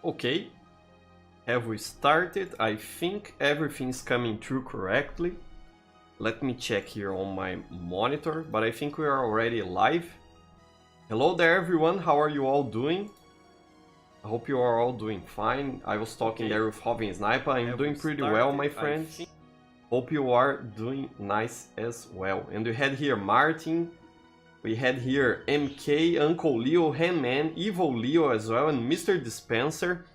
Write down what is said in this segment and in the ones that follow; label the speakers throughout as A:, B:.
A: Okay, have we started? I think everything's coming through correctly. Let me check here on my monitor, but I think we are already live. Hello there everyone, how are you all doing? I hope you are all doing fine. I was talking there with Hovin Sniper. I'm doing pretty well, my friends. Hope you are doing nice as well. And we had here Martin, we had here MK, Uncle Leo, Handman, Evil Leo as well, and Mr. Dispenser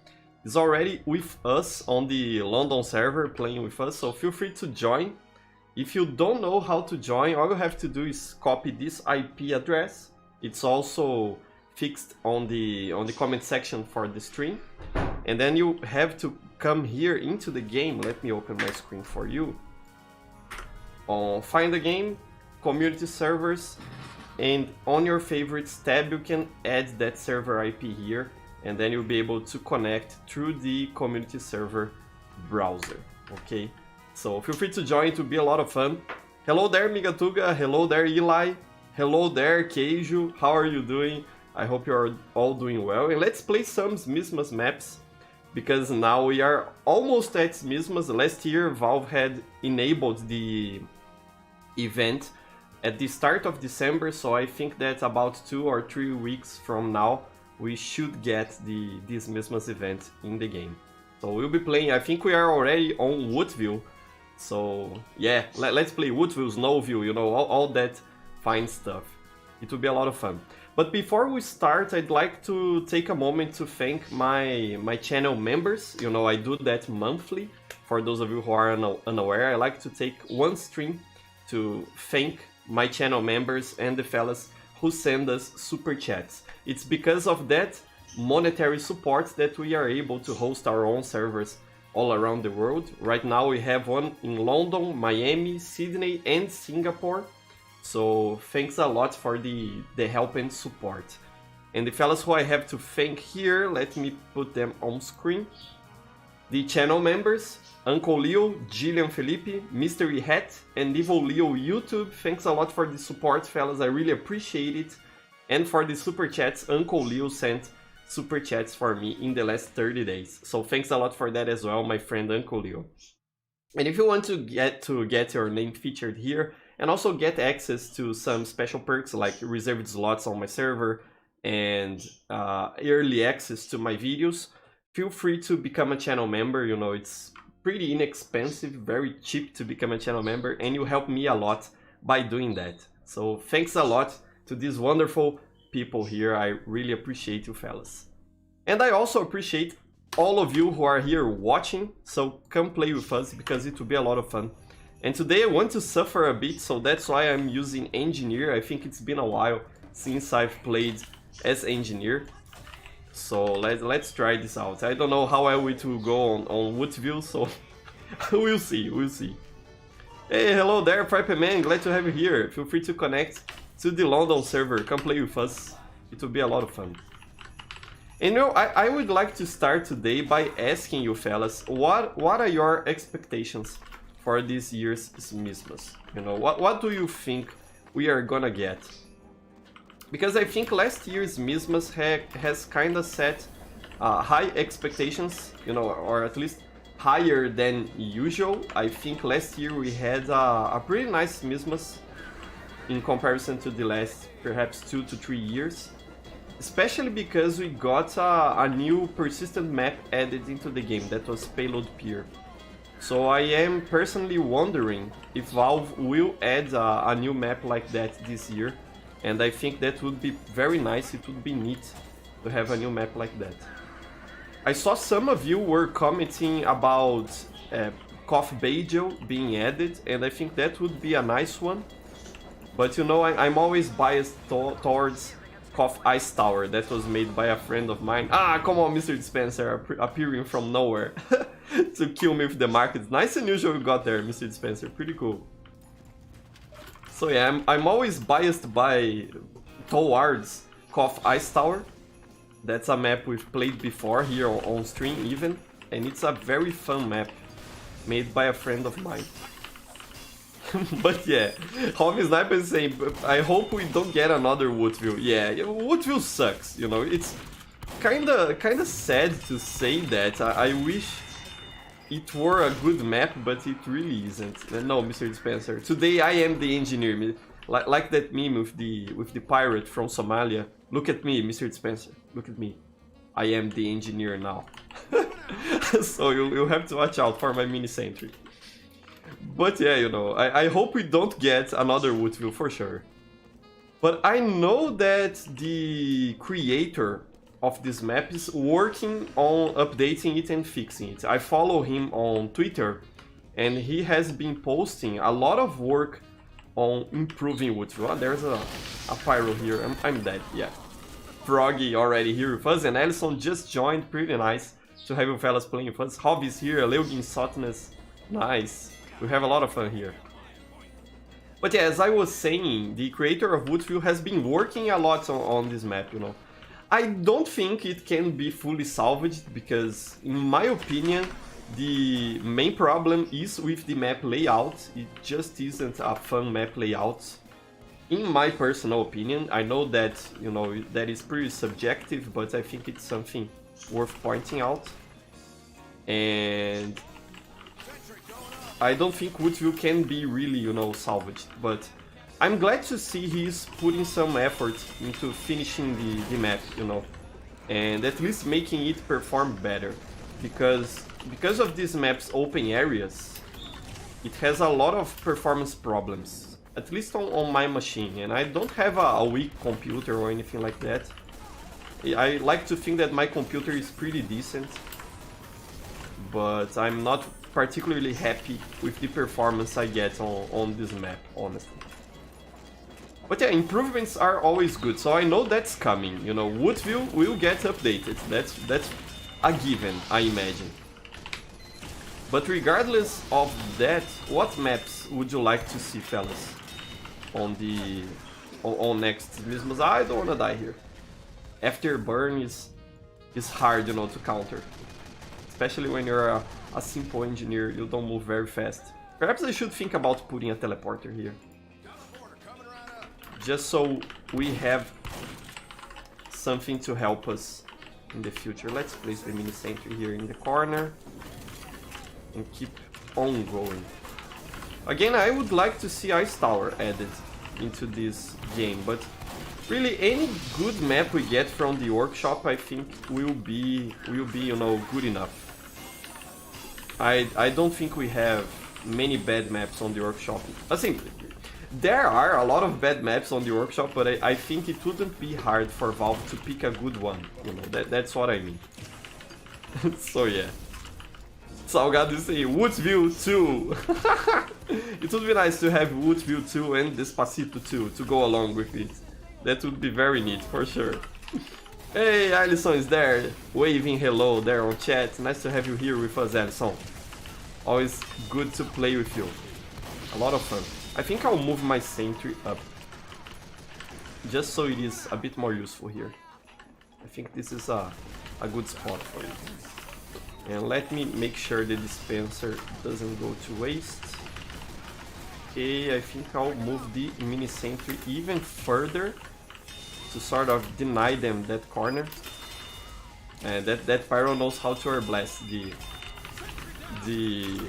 A: is already with us on the London server playing with us, so feel free to join. If you don't know how to join, all you have to do is copy this IP address. It's also fixed on the comment section for the stream. And then you have to come here into the game. Let me open my screen for you. Find the game, community servers, and on your favorites tab you can add that server IP here, and then you'll be able to connect through the community server browser. Okay, so feel free to join, to be a lot of fun. Hello there Migatuga, hello there Eli, hello there Keiju, how are you doing? I hope you are all doing well, and let's play some Mismas maps, because now we are almost at Mismas. Last year Valve had enabled the event at the start of December, so I think that about 2 or 3 weeks from now we should get this Mismas event in the game. So we'll be playing, I think we are already on Woodville, so yeah, let's play Woodville, Snowville, you know, all that fine stuff. It will be a lot of fun. But before we start, I'd like to take a moment to thank my channel members. You know, I do that monthly. For those of you who are unaware, I like to take one stream to thank my channel members and the fellas who send us super chats. It's because of that monetary support that we are able to host our own servers all around the world. Right now we have one in London, Miami, Sydney and Singapore. So thanks a lot for the help and support. And the fellas who I have to thank here, let me put them on screen. The channel members, Uncle Leo, Gillian Felipe, Mystery Hat, and Evil Leo YouTube. Thanks a lot for the support, fellas. I really appreciate it. And for the super chats, Uncle Leo sent super chats for me in the last 30 days. So thanks a lot for that as well, my friend Uncle Leo. And if you want to get your name featured here, and also get access to some special perks like reserved slots on my server and early access to my videos, feel free to become a channel member. You know, it's pretty inexpensive, very cheap to become a channel member, and you help me a lot by doing that. So thanks a lot to these wonderful people here. I really appreciate you fellas. And I also appreciate all of you who are here watching, so come play with us because it will be a lot of fun. And today I want to suffer a bit, so that's why I'm using Engineer. I think it's been a while since I've played as Engineer. So let's try this out. I don't know how well it will go on Woodville, so we'll see. Hey, hello there, Prep Man, glad to have you here. Feel free to connect to the London server, come play with us. It will be a lot of fun. And you know, I would like to start today by asking you fellas, what are your expectations for this year's Mismas? You know, what do you think we are gonna get? Because I think last year's Mismas has kind of set high expectations, you know, or at least higher than usual. I think last year we had a pretty nice Mismas in comparison to the last perhaps 2 to 3 years. Especially because we got a new persistent map added into the game, that was Payload Pier. So I am personally wondering if Valve will add a new map like that this year, and I think that would be very nice. It would be neat to have a new map like that. I saw some of you were commenting about Kof Bajel being added, and I think that would be a nice one. But you know, I'm always biased towards Kof Ice Tower that was made by a friend of mine. Ah, come on, Mr. Dispenser, appearing from nowhere to kill me with the market. Nice and usual you got there, Mr. Dispenser, pretty cool. So yeah, I'm always biased towards Kof Ice Tower. That's a map we've played before here on stream even, and it's a very fun map made by a friend of mine. But yeah, Hovin Sniper is saying, I hope we don't get another Woodville. Yeah, Woodville sucks, you know, it's kinda sad to say that. I wish it were a good map, but it really isn't. No, Mr. Dispenser. Today I am the engineer. Like that meme with the pirate from Somalia. Look at me, Mr. Dispenser. Look at me. I am the engineer now. So you'll have to watch out for my mini sentry. But yeah, you know, I hope we don't get another Woodville for sure. But I know that the creator of this map is working on updating it and fixing it. I follow him on Twitter, and he has been posting a lot of work on improving Woodville. Oh, there's a pyro here. I'm dead, yeah. Froggy already here with us, and Ellison just joined. Pretty nice to have you fellas playing with us. Hobby's here, Leugin Sotness. Nice. We have a lot of fun here. But yeah, as I was saying, the creator of Woodville has been working a lot on this map, you know. I don't think it can be fully salvaged because, in my opinion, the main problem is with the map layout. It just isn't a fun map layout. In my personal opinion, I know that, you know, that is pretty subjective, but I think it's something worth pointing out. And I don't think Woodville can be really, you know, salvaged, but I'm glad to see he's putting some effort into finishing the map, you know, and at least making it perform better, because of this map's open areas, it has a lot of performance problems, at least on my machine, and I don't have a weak computer or anything like that. I like to think that my computer is pretty decent, but I'm not particularly happy with the performance I get on this map, honestly. But yeah, improvements are always good, so I know that's coming. You know, Woodville will get updated. That's a given, I imagine. But regardless of that, what maps would you like to see, fellas, on next Christmas? I don't wanna die here. Afterburn is hard, you know, to counter, especially when you're a simple engineer. You don't move very fast. Perhaps I should think about putting a teleporter here, just so we have something to help us in the future. Let's place the mini sentry here in the corner and keep on going. Again, I would like to see Ice Tower added into this game, but really any good map we get from the workshop, I think will be you know, good enough. I don't think we have many bad maps on the workshop. I think there are a lot of bad maps on the workshop, but I think it wouldn't be hard for Valve to pick a good one. You know, that's what I mean. So yeah. Salgado is saying Woodville 2. It would be nice to have Woodville 2 and Despacito 2 to go along with it. That would be very neat, for sure. Hey, Alisson is there, waving hello there on chat. Nice to have you here with us, Alisson. Always good to play with you. A lot of fun. I think I'll move my sentry up, just so it is a bit more useful here. I think this is a good spot for it. And let me make sure the dispenser doesn't go to waste. Okay, I think I'll move the mini sentry even further to sort of deny them that corner. And that pyro knows how to air blast the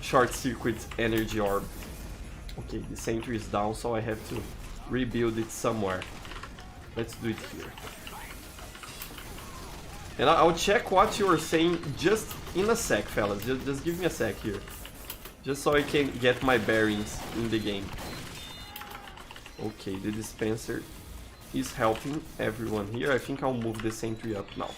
A: short circuit energy orb. Okay, the sentry is down, so I have to rebuild it somewhere. Let's do it here. And I'll check what you were saying just in a sec, fellas. Just give me a sec here, just so I can get my bearings in the game. Okay, the dispenser is helping everyone here. I think I'll move the sentry up now.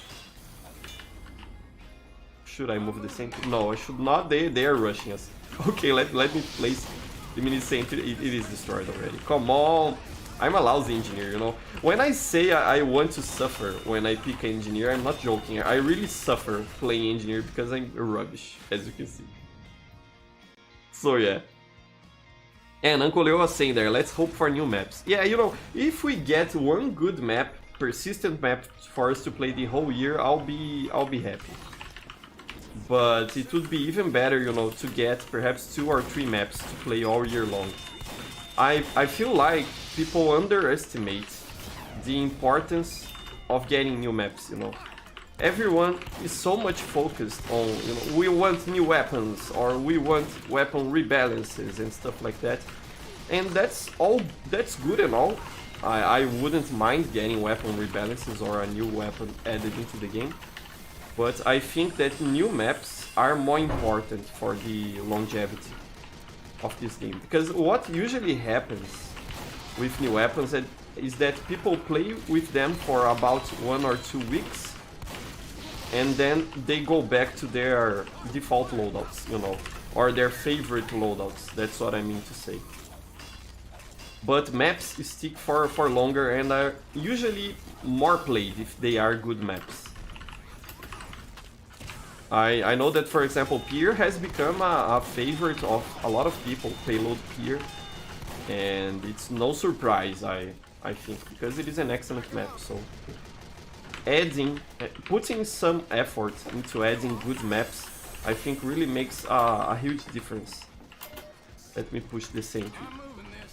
A: Should I move the sentry? No, I should not. They are rushing us. Okay, let me place the mini sentry. It is destroyed already. Come on. I'm a lousy engineer, you know. When I say I want to suffer when I pick engineer, I'm not joking. I really suffer playing engineer because I'm rubbish, as you can see. So yeah. And Uncle Leo was saying there, let's hope for new maps. Yeah, you know, if we get one good map, persistent map for us to play the whole year, I'll be happy. But it would be even better, you know, to get perhaps 2 or 3 maps to play all year long. I feel like people underestimate the importance of getting new maps, you know. Everyone is so much focused on, you know, we want new weapons or we want weapon rebalances and stuff like that. And that's good and all. I wouldn't mind getting weapon rebalances or a new weapon added into the game. But I think that new maps are more important for the longevity of this game. Because what usually happens with new weapons is that people play with them for about 1 or 2 weeks. And then they go back to their default loadouts, you know, or their favorite loadouts. That's what I mean to say. But maps stick for longer and are usually more played if they are good maps. I know that, for example, Pier has become a favorite of a lot of people, Payload Pier. And it's no surprise, I think, because it is an excellent map, so... putting some effort into adding good maps, I think really makes a huge difference. Let me push the sentry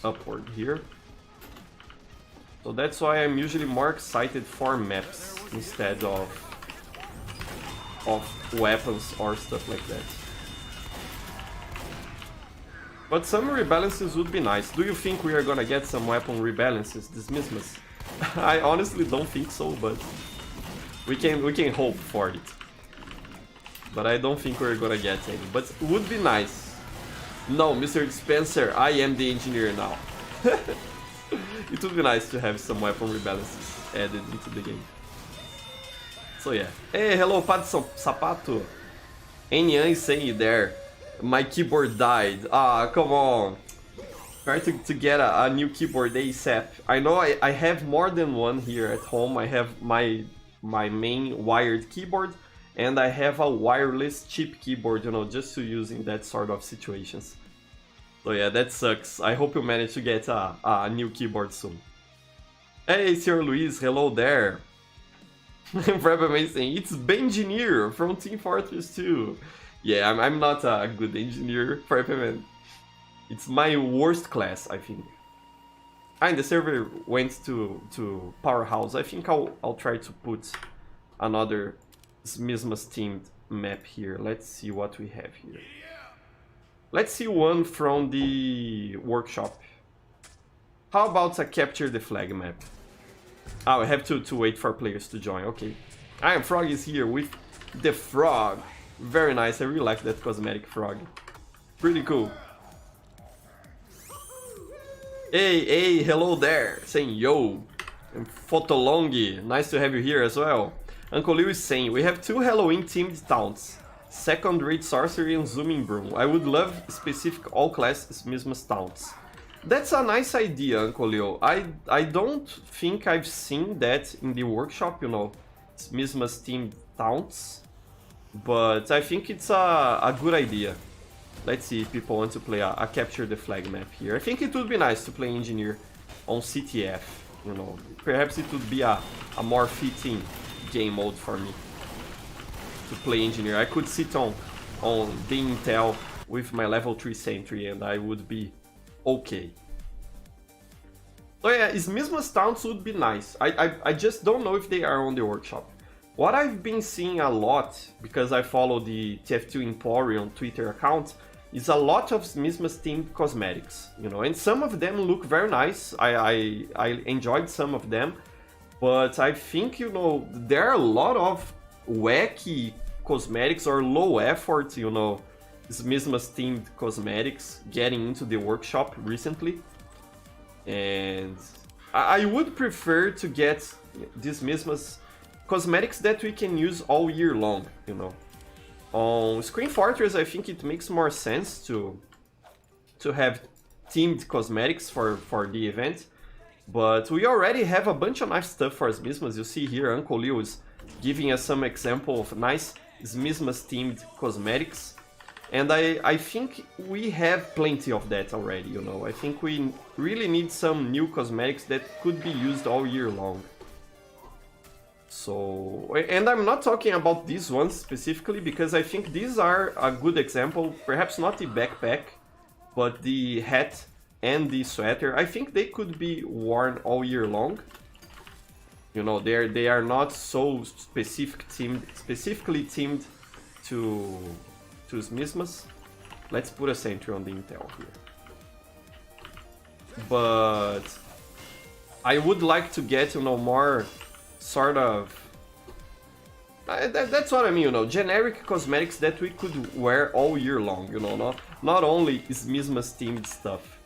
A: upward here. So that's why I'm usually more excited for maps instead of weapons or stuff like that. But some rebalances would be nice. Do you think we are gonna get some weapon rebalances this Mismas? I honestly don't think so, but we can hope for it. But I don't think we're gonna get any. But would be nice. No, Mr. Spencer, I am the engineer now. It would be nice to have some weapon rebalances added into the game. So yeah. Hey, hello, Pat Sapato. Enyan is saying there. My keyboard died. Ah, come on. Try to get a new keyboard ASAP. I know I have more than one here at home. I have my main wired keyboard, and I have a wireless cheap keyboard, you know, just to use in that sort of situations. So yeah, that sucks. I hope you manage to get a new keyboard soon. Hey, Sr. Luis, hello there. Probably saying, it's Bengineer from Team Fortress 2. Yeah, I'm not a good engineer, Prepman. It's my worst class, I think. And the server went to Powerhouse. I think I'll try to put another Mismas themed map here. Let's see what we have here. Let's see one from the workshop. How about a capture the flag map? Oh, I have to wait for players to join. Okay. Frog is here with the frog. Very nice. I really like that cosmetic frog. Pretty cool. Hey, hello there. Saying yo. And Fotolongi, nice to have you here as well. Uncle Liu is saying, we have 2 Halloween themed taunts. Second Rate Sorcery and Zooming Broom. I would love specific all-class Mismas taunts. That's a nice idea, Uncle Leo. I don't think I've seen that in the workshop, you know, Mismas themed taunts. But I think it's a good idea. Let's see if people want to play a capture the flag map here. I think it would be nice to play engineer on CTF, you know. Perhaps it would be a more fitting game mode for me to play engineer. I could sit on the Intel with my level 3 sentry and I would be okay. So yeah, Mismas taunts would be nice. I just don't know if they are on the workshop. What I've been seeing a lot, because I follow the TF2 Emporium Twitter account, is a lot of Mismas themed cosmetics, you know, and some of them look very nice. I enjoyed some of them, but I think, you know, there are a lot of wacky cosmetics or low effort, you know, Mismas themed cosmetics getting into the workshop recently. And I would prefer to get these Mismas cosmetics that we can use all year long, you know. On Screen Fortress, I think it makes more sense to have themed cosmetics for the event, but we already have a bunch of nice stuff for Mismas. You see here, Uncle Leo is giving us some example of nice Mismas themed cosmetics, and I think we have plenty of that already, you know. I think we really need some new cosmetics that could be used all year long. So, and I'm not talking about these ones specifically because I think these are a good example, perhaps not the backpack, but the hat and the sweater. I think they could be worn all year long. You know, they are not so specifically themed to Mismas. Let's put a sentry on the intel here. But I would like to get, you know, more sort of... That's what I mean, you know, generic cosmetics that we could wear all year long, you know, not only is Mismas themed stuff.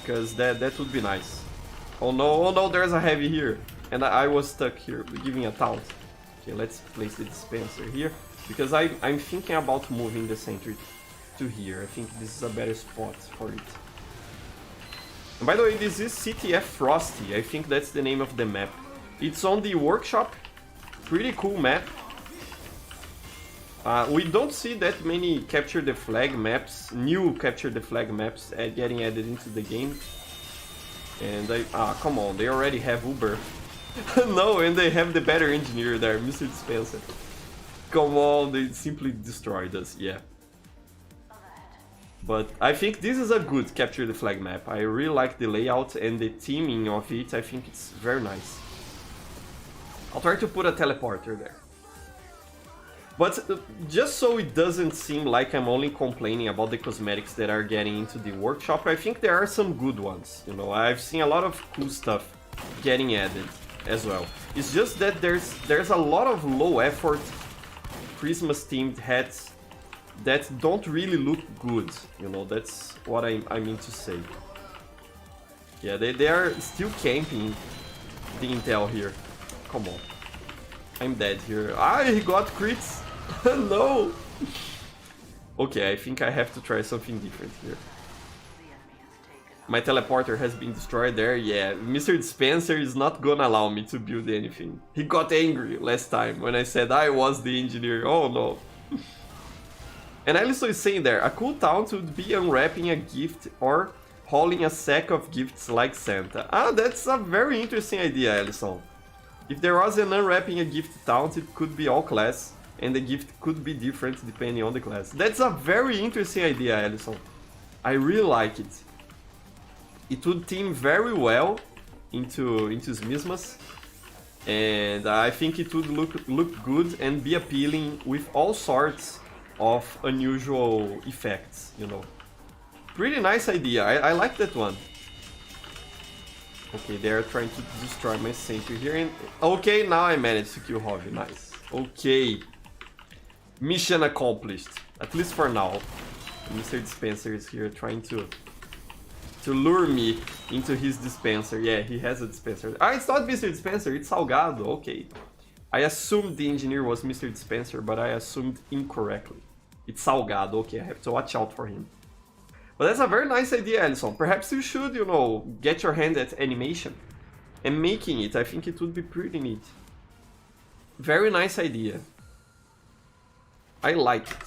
A: Because that would be nice. Oh no, there's a heavy here. And I was stuck here, giving a taunt. Okay, let's place the dispenser here. Because I'm thinking about moving the sentry to here. I think this is a better spot for it. And by the way, this is CTF Frosty. I think that's the name of the map. It's on the workshop. Pretty cool map. We don't see that many Capture the Flag maps, new Capture the Flag maps getting added into the game. And come on, they already have Uber. No, and they have the better engineer there, Mr. Dispenser. Come on, they simply destroyed us, yeah. But I think this is a good Capture the Flag map. I really like the layout and the theming of it. I think it's very nice. I'll try to put a teleporter there. But just so it doesn't seem like I'm only complaining about the cosmetics that are getting into the workshop, I think there are some good ones. You know, I've seen a lot of cool stuff getting added as well. It's just that there's a lot of low effort Christmas themed hats that don't really look good. You know, that's what I mean to say. Yeah, they are still camping the intel here. Come on. I'm dead here. He got crits! No! Okay, I think I have to try something different here. My teleporter has been destroyed there. Yeah, Mr. Dispenser is not gonna allow me to build anything. He got angry last time when I said I was the engineer. Oh no. And Alison is saying there, a cool taunt would be unwrapping a gift or hauling a sack of gifts like Santa. That's a very interesting idea, Alison. If there was an unwrapping a gift taunt, it could be all class, and the gift could be different depending on the class. That's a very interesting idea, Alison. I really like it. It would team very well into Mismas, and I think it would look good and be appealing with all sorts of unusual effects, you know. Pretty nice idea, I like that one. Okay, they're trying to destroy my sentry here, and okay, now I managed to kill Hobby, nice. Okay, mission accomplished, at least for now. Mr. Dispenser is here trying to lure me into his dispenser. Yeah, he has a dispenser. It's not Mr. Dispenser, it's Salgado, okay. I assumed the engineer was Mr. Dispenser, but I assumed incorrectly. It's Salgado, okay, I have to watch out for him. But that's a very nice idea, Alison. Perhaps you should, you know, get your hand at animation and making it. I think it would be pretty neat. Very nice idea. I like it.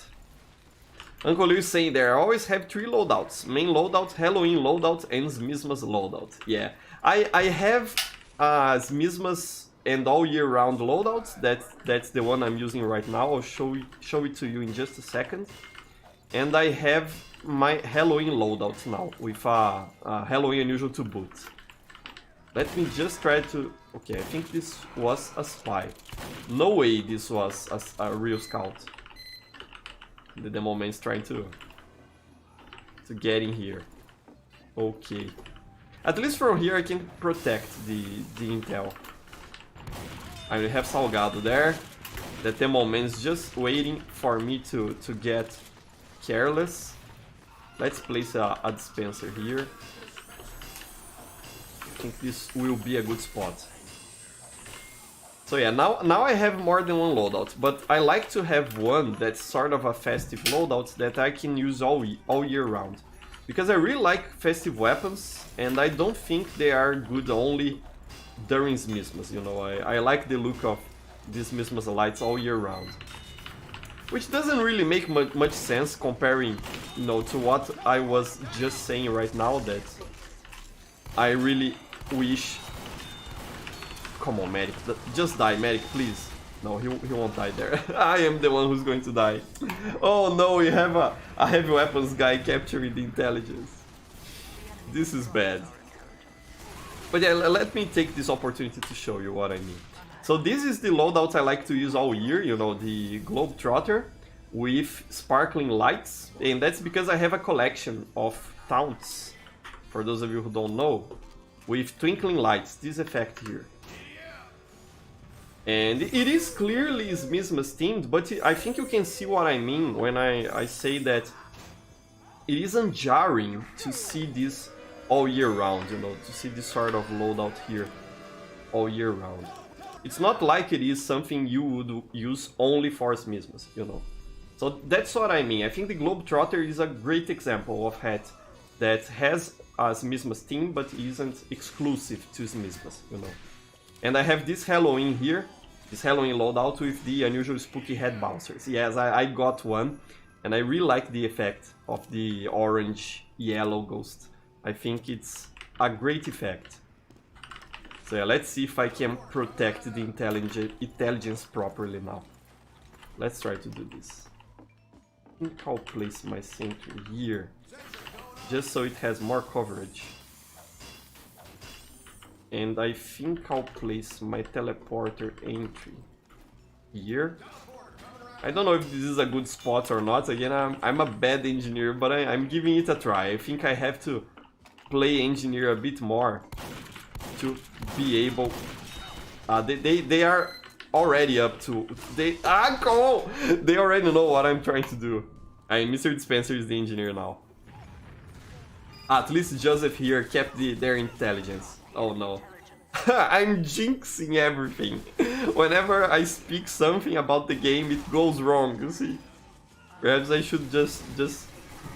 A: Uncle Liu is saying there, I always have 3 loadouts. Main loadout, Halloween loadout, and Mismas loadout. Yeah, I have Mismas and all year round loadouts. That's the one I'm using right now. I'll show it to you in just a second. And I have my Halloween loadout now with Halloween unusual to boot. Let me just try to... Okay, I think this was a spy. No way this was a real scout. The demo man is trying to get in here. Okay. At least from here I can protect the intel. I have Salgado there. The demo man is just waiting for me to get careless. Let's place a dispenser here. I think this will be a good spot. So yeah, now I have more than one loadout, but I like to have one that's sort of a festive loadout that I can use all year round. Because I really like festive weapons, and I don't think they are good only during Mismas, you know. I like the look of these Mismas lights all year round. Which doesn't really make much sense comparing, you know, to what I was just saying right now, that I really wish... Come on, medic, just die, medic, please. No, he won't die there. I am the one who's going to die. Oh no, we have a heavy weapons guy capturing the intelligence. This is bad. But yeah, let me take this opportunity to show you what I mean. So this is the loadout I like to use all year, you know, the Globetrotter with sparkling lights. And that's because I have a collection of taunts, for those of you who don't know, with twinkling lights, this effect here. And it is clearly Mismas themed, but I think you can see what I mean when I say that it isn't jarring to see this all year round, you know, to see this sort of loadout here all year round. It's not like it is something you would use only for Mismas, you know. So that's what I mean. I think the Globetrotter is a great example of hat that has a Mismas theme but isn't exclusive to Mismas, you know. And I have this Halloween here, this Halloween loadout with the unusual spooky head bouncers. Yes, I got one, and I really like the effect of the orange-yellow ghost. I think it's a great effect. So yeah, let's see if I can protect the intelligence properly now. Let's try to do this. I think I'll place my sentry here, just so it has more coverage. And I think I'll place my teleporter entry here. I don't know if this is a good spot or not. Again, I'm a bad engineer, but I'm giving it a try. I think I have to play engineer a bit more to be able... they are already up to... They already know what I'm trying to do. Mr. Dispenser is the engineer now. At least Joseph here kept their intelligence. Oh no. I'm jinxing everything. Whenever I speak something about the game, it goes wrong, you see. Perhaps I should just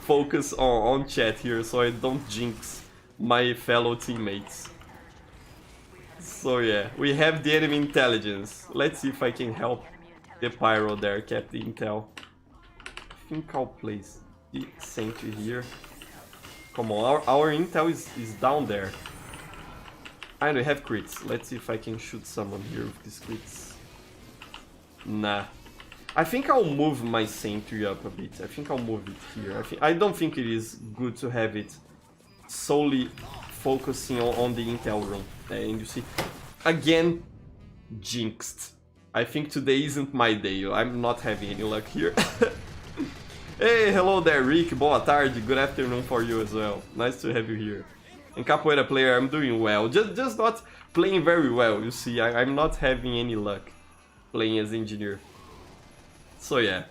A: focus on chat here so I don't jinx my fellow teammates. So yeah, we have the enemy intelligence. Let's see if I can help the Pyro there, kept the intel. I think I'll place the sentry here. Come on, our intel is down there. And we have crits. Let's see if I can shoot someone here with these crits. Nah. I think I'll move my sentry up a bit. I think I'll move it here. I don't think it is good to have it solely focusing on the intel room. And you see, again, jinxed. I think today isn't my day. I'm not having any luck here. Hey, hello there, Rick. Boa tarde. Good afternoon for you as well. Nice to have you here. And Capoeira player, I'm doing well. Just not playing very well, you see. I'm not having any luck playing as engineer. So yeah.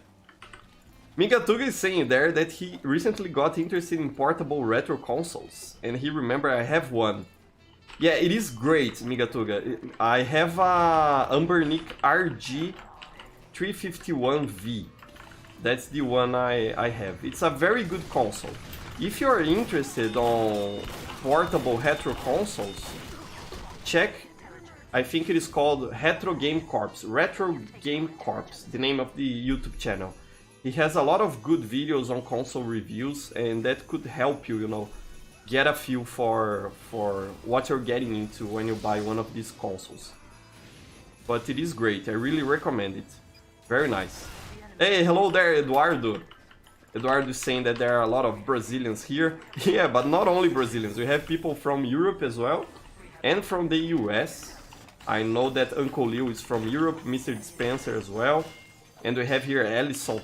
A: Migatuga is saying there that he recently got interested in portable retro consoles. And he remembered I have one. Yeah, it is great, Migatuga. I have a Umbernic RG351V. That's the one I have. It's a very good console. If you are interested on portable retro consoles, check, I think it is called Retro Game Corps, the name of the YouTube channel. He has a lot of good videos on console reviews, and that could help you, you know, get a feel for what you're getting into when you buy one of these consoles. But it is great, I really recommend it. Very nice. Hey, hello there, Eduardo. Eduardo is saying that there are a lot of Brazilians here. Yeah, but not only Brazilians. We have people from Europe as well, and from the US. I know that Uncle Leo is from Europe, Mr. Dispenser as well. And we have here Ellison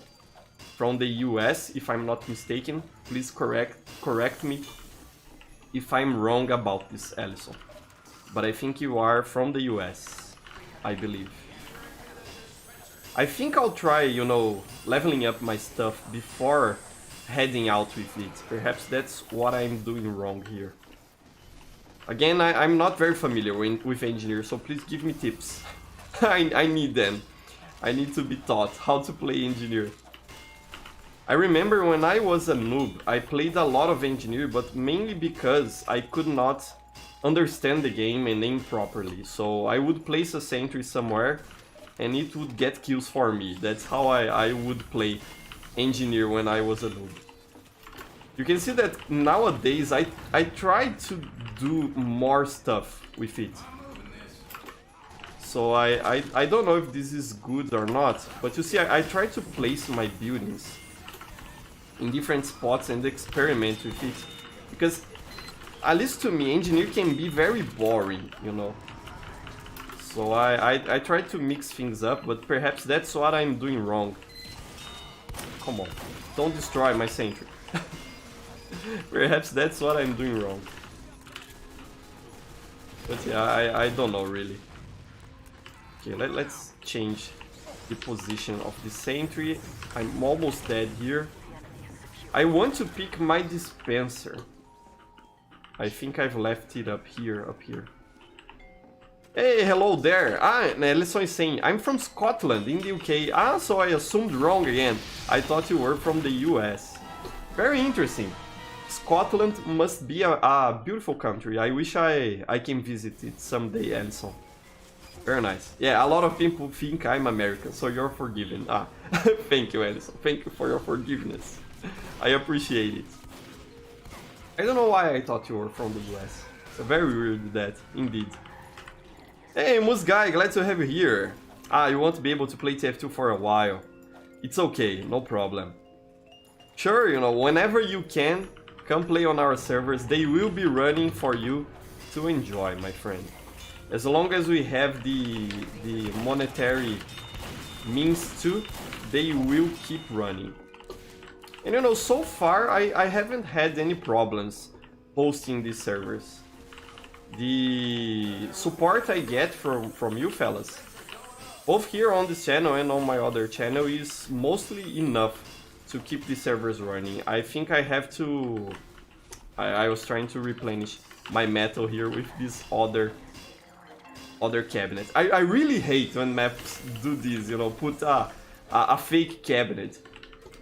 A: from the US, if I'm not mistaken. Please correct me if I'm wrong about this, Ellison. But I think you are from the US, I believe. I think I'll try, you know, leveling up my stuff before heading out with it. Perhaps that's what I'm doing wrong here. Again, I'm not very familiar with engineer, so please give me tips. I need them. I need to be taught how to play engineer. I remember when I was a noob, I played a lot of engineer, but mainly because I could not understand the game and aim properly. So I would place a sentry somewhere, and it would get kills for me. That's how I would play engineer when I was a noob. You can see that nowadays I try to do more stuff with it. So I don't know if this is good or not, but you see I try to place my buildings in different spots and experiment with it. Because at least to me, engineer can be very boring, you know. So I try to mix things up, but perhaps that's what I'm doing wrong. Come on, don't destroy my sentry. Perhaps that's what I'm doing wrong. But yeah, I don't know really. Okay, let's change the position of the sentry. I'm almost dead here. I want to pick my dispenser. I think I've left it up here. Hey, hello there. Eles são saying, I'm from Scotland, in the UK. Ah, so I assumed wrong again. I thought you were from the US. Very interesting. Scotland must be a beautiful country. I wish I can visit it someday, Edison. Very nice. Yeah, a lot of people think I'm American, so you're forgiven. Ah, thank you, Edison. Thank you for your forgiveness. I appreciate it. I don't know why I thought you were from the US. It's very weird that, indeed. Hey, Moose Guy, glad to have you here. Ah, you won't be able to play TF2 for a while. It's okay, no problem. Sure, you know, whenever you can, come play on our servers. They will be running for you to enjoy, my friend. As long as we have the monetary means to, they will keep running. And you know, so far I haven't had any problems hosting these servers. The support I get from you fellas, both here on this channel and on my other channel, is mostly enough to keep the servers running. I think I have to... I was trying to replenish my metal here with this other cabinet. I really hate when maps do this, you know, put a fake cabinet.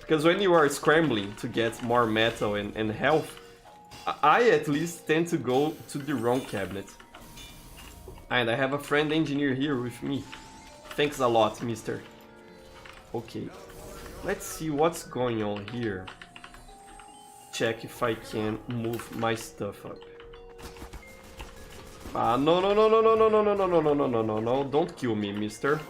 A: Because when you are scrambling to get more metal and health, I at least tend to go to the wrong cabinet. And I have a friend engineer here with me. Thanks a lot, mister. Okay, let's see what's going on here. Check if I can move my stuff up. No, don't kill me, mister.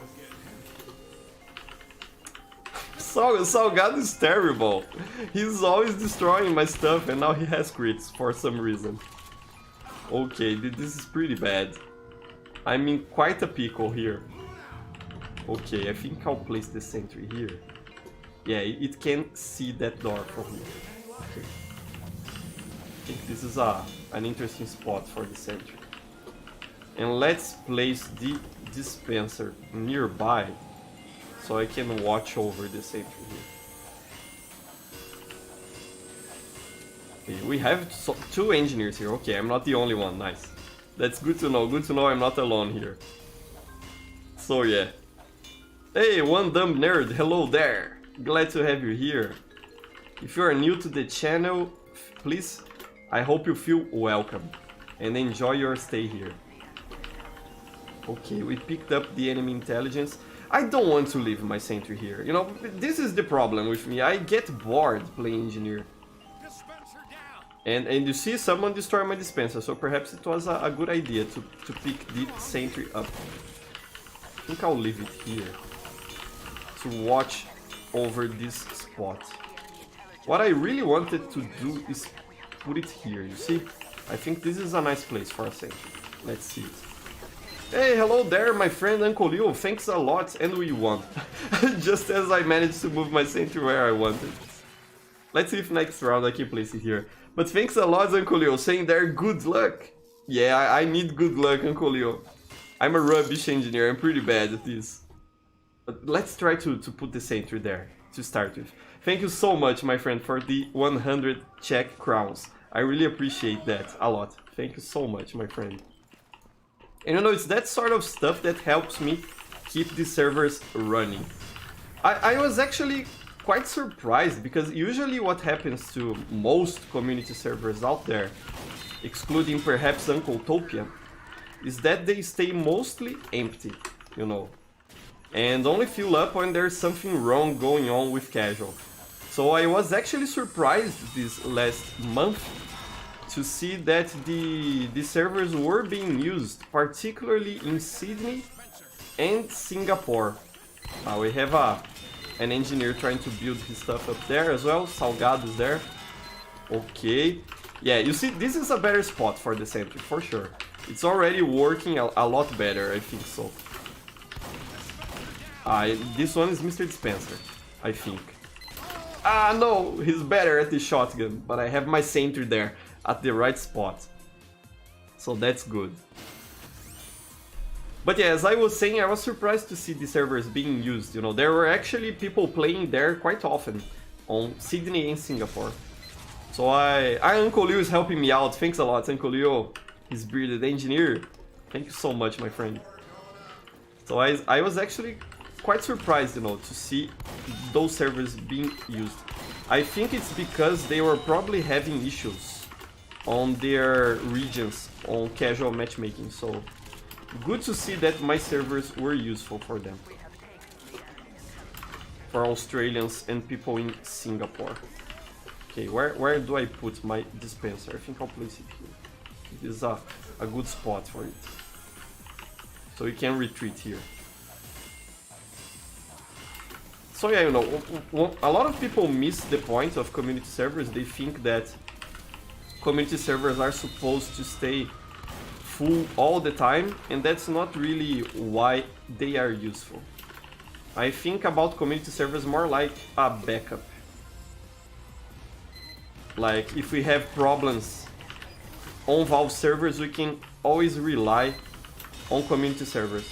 A: Salgado is terrible. He's always destroying my stuff and now he has crits for some reason. Okay, this is pretty bad. I'm in quite a pickle here. Okay, I think I'll place the sentry here. Yeah, it can see that door from here. Okay. I think this is an interesting spot for the sentry. And let's place the dispenser nearby, so I can watch over the sentry here. Okay, we have two engineers here. Okay, I'm not the only one. Nice. That's good to know. Good to know I'm not alone here. So yeah. Hey, one dumb nerd. Hello there. Glad to have you here. If you are new to the channel, please, I hope you feel welcome and enjoy your stay here. Okay, we picked up the enemy intelligence. I don't want to leave my sentry here. You know, this is the problem with me. I get bored playing engineer. And you see someone destroy my dispenser, so perhaps it was a good idea to pick the sentry up. I think I'll leave it here to watch over this spot. What I really wanted to do is put it here, you see? I think this is a nice place for a sentry. Let's see it. Hey, hello there, my friend Uncle Leo. Thanks a lot, and we won. Just as I managed to move my sentry where I wanted. Let's see if next round I can place it here. But thanks a lot, Uncle Leo, saying there good luck. Yeah, I need good luck, Uncle Leo. I'm a rubbish engineer, I'm pretty bad at this. But let's try to put the sentry there, to start with. Thank you so much, my friend, for the 100 Czech crowns. I really appreciate that a lot. Thank you so much, my friend. And you know, it's that sort of stuff that helps me keep the servers running. I was actually quite surprised, because usually what happens to most community servers out there, excluding perhaps Uncle Topia, is that they stay mostly empty, you know, and only fill up when there's something wrong going on with casual. So I was actually surprised this last month to see that the servers were being used, particularly in Sydney and Singapore. We have an engineer trying to build his stuff up there as well. Salgado's there. Okay, Yeah, you see, this is a better spot for the sentry, for sure. It's already working a lot better, I think so. This one is Mr. Dispenser, I think. Ah, no, he's better at the shotgun, but I have my sentry there at the right spot. So that's good. But yeah, as I was saying, I was surprised to see the servers being used, you know. There were actually people playing there quite often, on Sydney and Singapore. So Uncle Leo is helping me out. Thanks a lot, Uncle Leo. His bearded engineer. Thank you so much, my friend. So I was actually quite surprised, you know, to see those servers being used. I think it's because they were probably having issues on their regions on casual matchmaking. So good to see that my servers were useful for them. For Australians and people in Singapore. Okay, where do I put my dispenser? I think I'll place it here. This is a good spot for it. So you can retreat here. So yeah, you know, a lot of people miss the point of community servers. They think that community servers are supposed to stay full all the time, and that's not really why they are useful. I think about community servers more like a backup. Like, if we have problems on Valve servers, we can always rely on community servers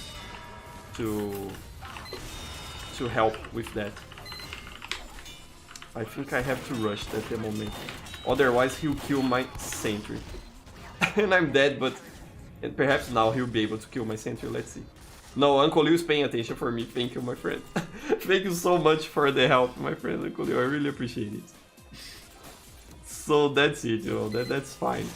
A: to help with that. I think I have to rush at the moment. Otherwise, he'll kill my sentry. And I'm dead, but... And perhaps now he'll be able to kill my sentry, let's see. No, Uncle Leo is paying attention for me. Thank you, my friend. Thank you so much for the help, my friend, Uncle Leo. I really appreciate it. So that's it, you know, that's fine.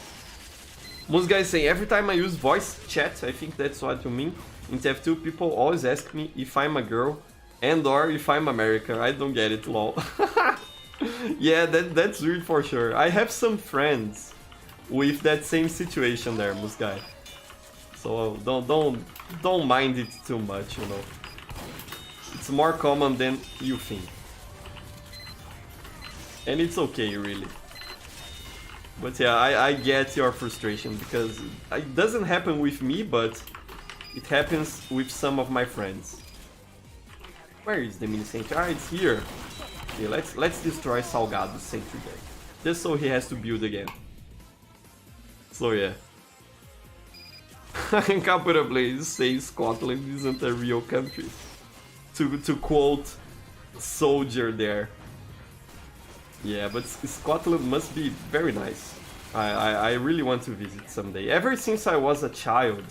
A: Most guys say, every time I use voice chat, I think that's what you mean. In TF2, people always ask me if I'm a girl and or if I'm American. I don't get it, lol. Yeah, that's weird for sure. I have some friends with that same situation there, most guy. So don't mind it too much, you know. It's more common than you think. And it's okay, really. But yeah, I get your frustration, because it doesn't happen with me, but it happens with some of my friends. Where is the mini sentry? Ah, it's here. Okay, let's destroy Salgado's sentry there. Just so he has to build again. So yeah. Capura Blaze says Scotland isn't a real country. To quote Soldier there. Yeah, but Scotland must be very nice. I really want to visit someday. Ever since I was a child,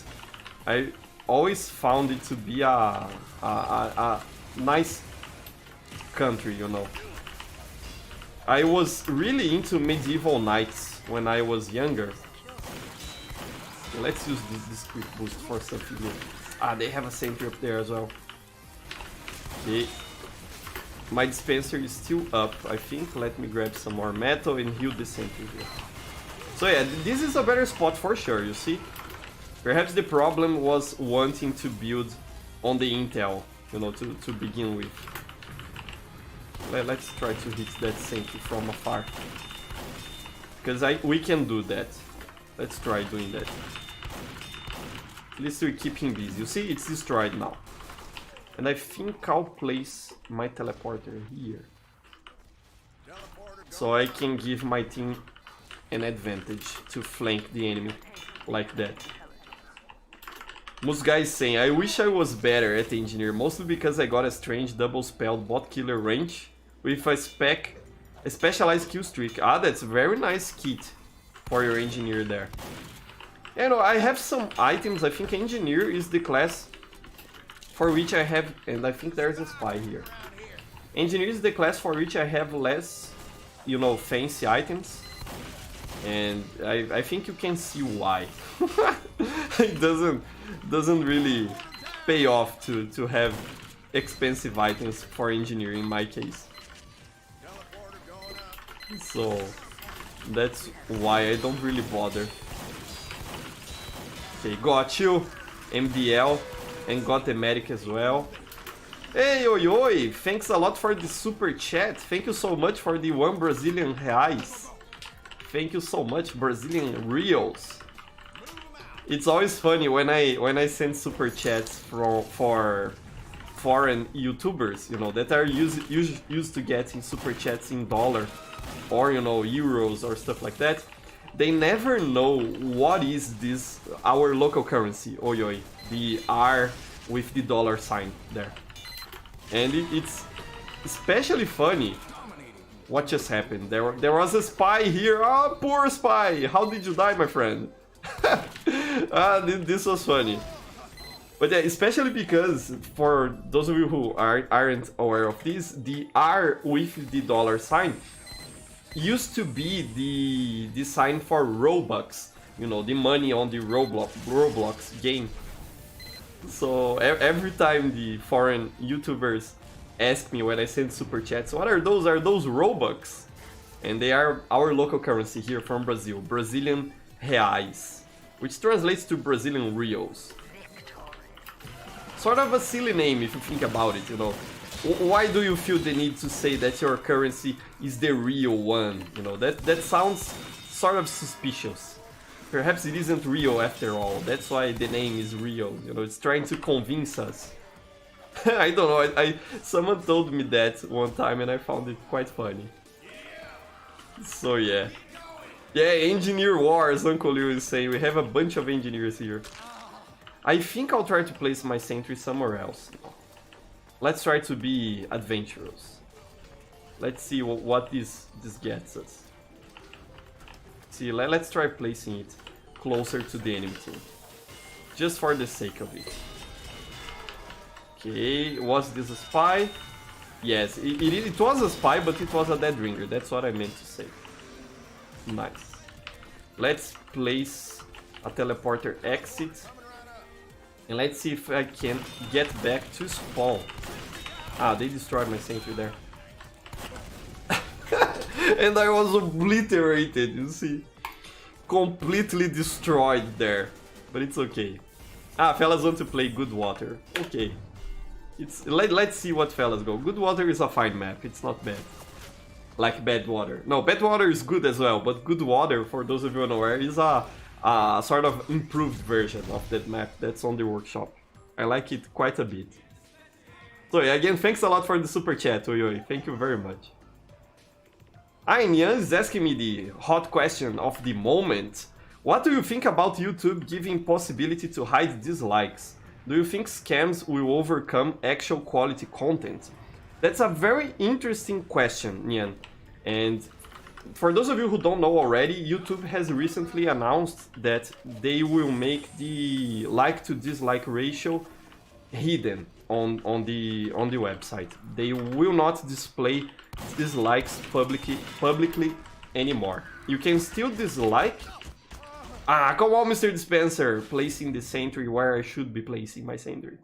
A: I always found it to be a nice country, you know. I was really into medieval knights when I was younger. Let's use this quick boost for something new. Ah, they have a sentry up there as well. Okay. My dispenser is still up, I think. Let me grab some more metal and heal the sentry here. So yeah, this is a better spot for sure, you see? Perhaps the problem was wanting to build on the intel, you know, to begin with. Let's try to hit that sentry from afar. Because we can do that. Let's try doing that. At least we keep him busy. You see, it's destroyed now. And I think I'll place my teleporter here. So I can give my team an advantage to flank the enemy like that. Most guys saying, I wish I was better at engineer, mostly because I got a strange double spelled bot killer range with a specialized kill streak. Ah, that's a very nice kit for your engineer there. You know, I have some items. I think engineer is the class for which I have, and I think there's a spy here. Engineer is the class for which I have less, you know, fancy items. And I think you can see why. It doesn't really pay off to have expensive items for engineer in my case. So that's why I don't really bother. Okay, got you, MDL, and got the medic as well. Hey, oi, oi! Thanks a lot for the super chat. Thank you so much for the 1 Brazilian reais. Thank you so much, Brazilian Reals. It's always funny when I send super chats for foreign YouTubers, you know, that are used to getting super chats in dollar or, you know, euros or stuff like that. They never know what is this, our local currency, oi, the R with the dollar sign there. And it's especially funny what just happened. There was a spy here. Ah, poor spy! How did you die, my friend? This was funny. But yeah, especially because, for those of you who aren't aware of this, the R with the dollar sign used to be the sign for Robux, you know, the money on the Roblox game. So every time the foreign YouTubers ask me when I send super chats, what are those? Are those Robux? And they are our local currency here from Brazil, Brazilian reais, which translates to Brazilian reals. Sort of a silly name if you think about it, you know. Why do you feel the need to say that your currency is the real one? You know, that sounds sort of suspicious. Perhaps it isn't real after all. That's why the name is real. You know, it's trying to convince us. I don't know. Someone told me that one time and I found it quite funny. So yeah. Yeah, Engineer Wars, Uncle Liu is saying. We have a bunch of engineers here. I think I'll try to place my sentry somewhere else. Let's try to be adventurous. Let's see what this gets us. See, let's try placing it closer to the enemy team. Just for the sake of it. Okay, was this a spy? Yes, it was a spy, but it was a dead ringer. That's what I meant to say. Nice. Let's place a teleporter exit. And let's see if I can get back to spawn. Ah, they destroyed my sentry there. And I was obliterated, you see. Completely destroyed there. But it's okay. Ah, fellas want to play Good Water. Okay. Let's see what fellas go. Good Water is a fine map, it's not bad. Like Bad Water. No, Bad Water is good as well, but Good Water, for those of you unaware, is a sort of improved version of that map that's on the workshop. I like it quite a bit. So yeah, again, thanks a lot for the super chat, Oyoi. Thank you very much. Nian is asking me the hot question of the moment. What do you think about YouTube giving possibility to hide dislikes? Do you think scams will overcome actual quality content? That's a very interesting question, Nian. And for those of you who don't know already, YouTube has recently announced that they will make the like to dislike ratio hidden on the website. They will not display dislikes publicly anymore. You can still dislike. Ah, come on, Mr. Dispenser, placing the sentry where I should be placing my sentry.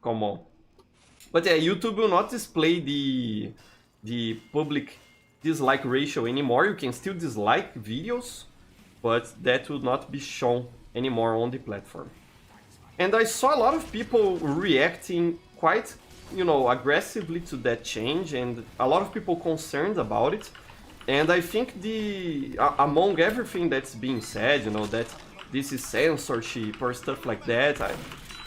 A: Come on. But yeah, YouTube will not display the public dislike ratio anymore. You can still dislike videos, but that will not be shown anymore on the platform. And I saw a lot of people reacting quite, you know, aggressively to that change, and a lot of people concerned about it. And I think among everything that's being said, you know, that this is censorship or stuff like that,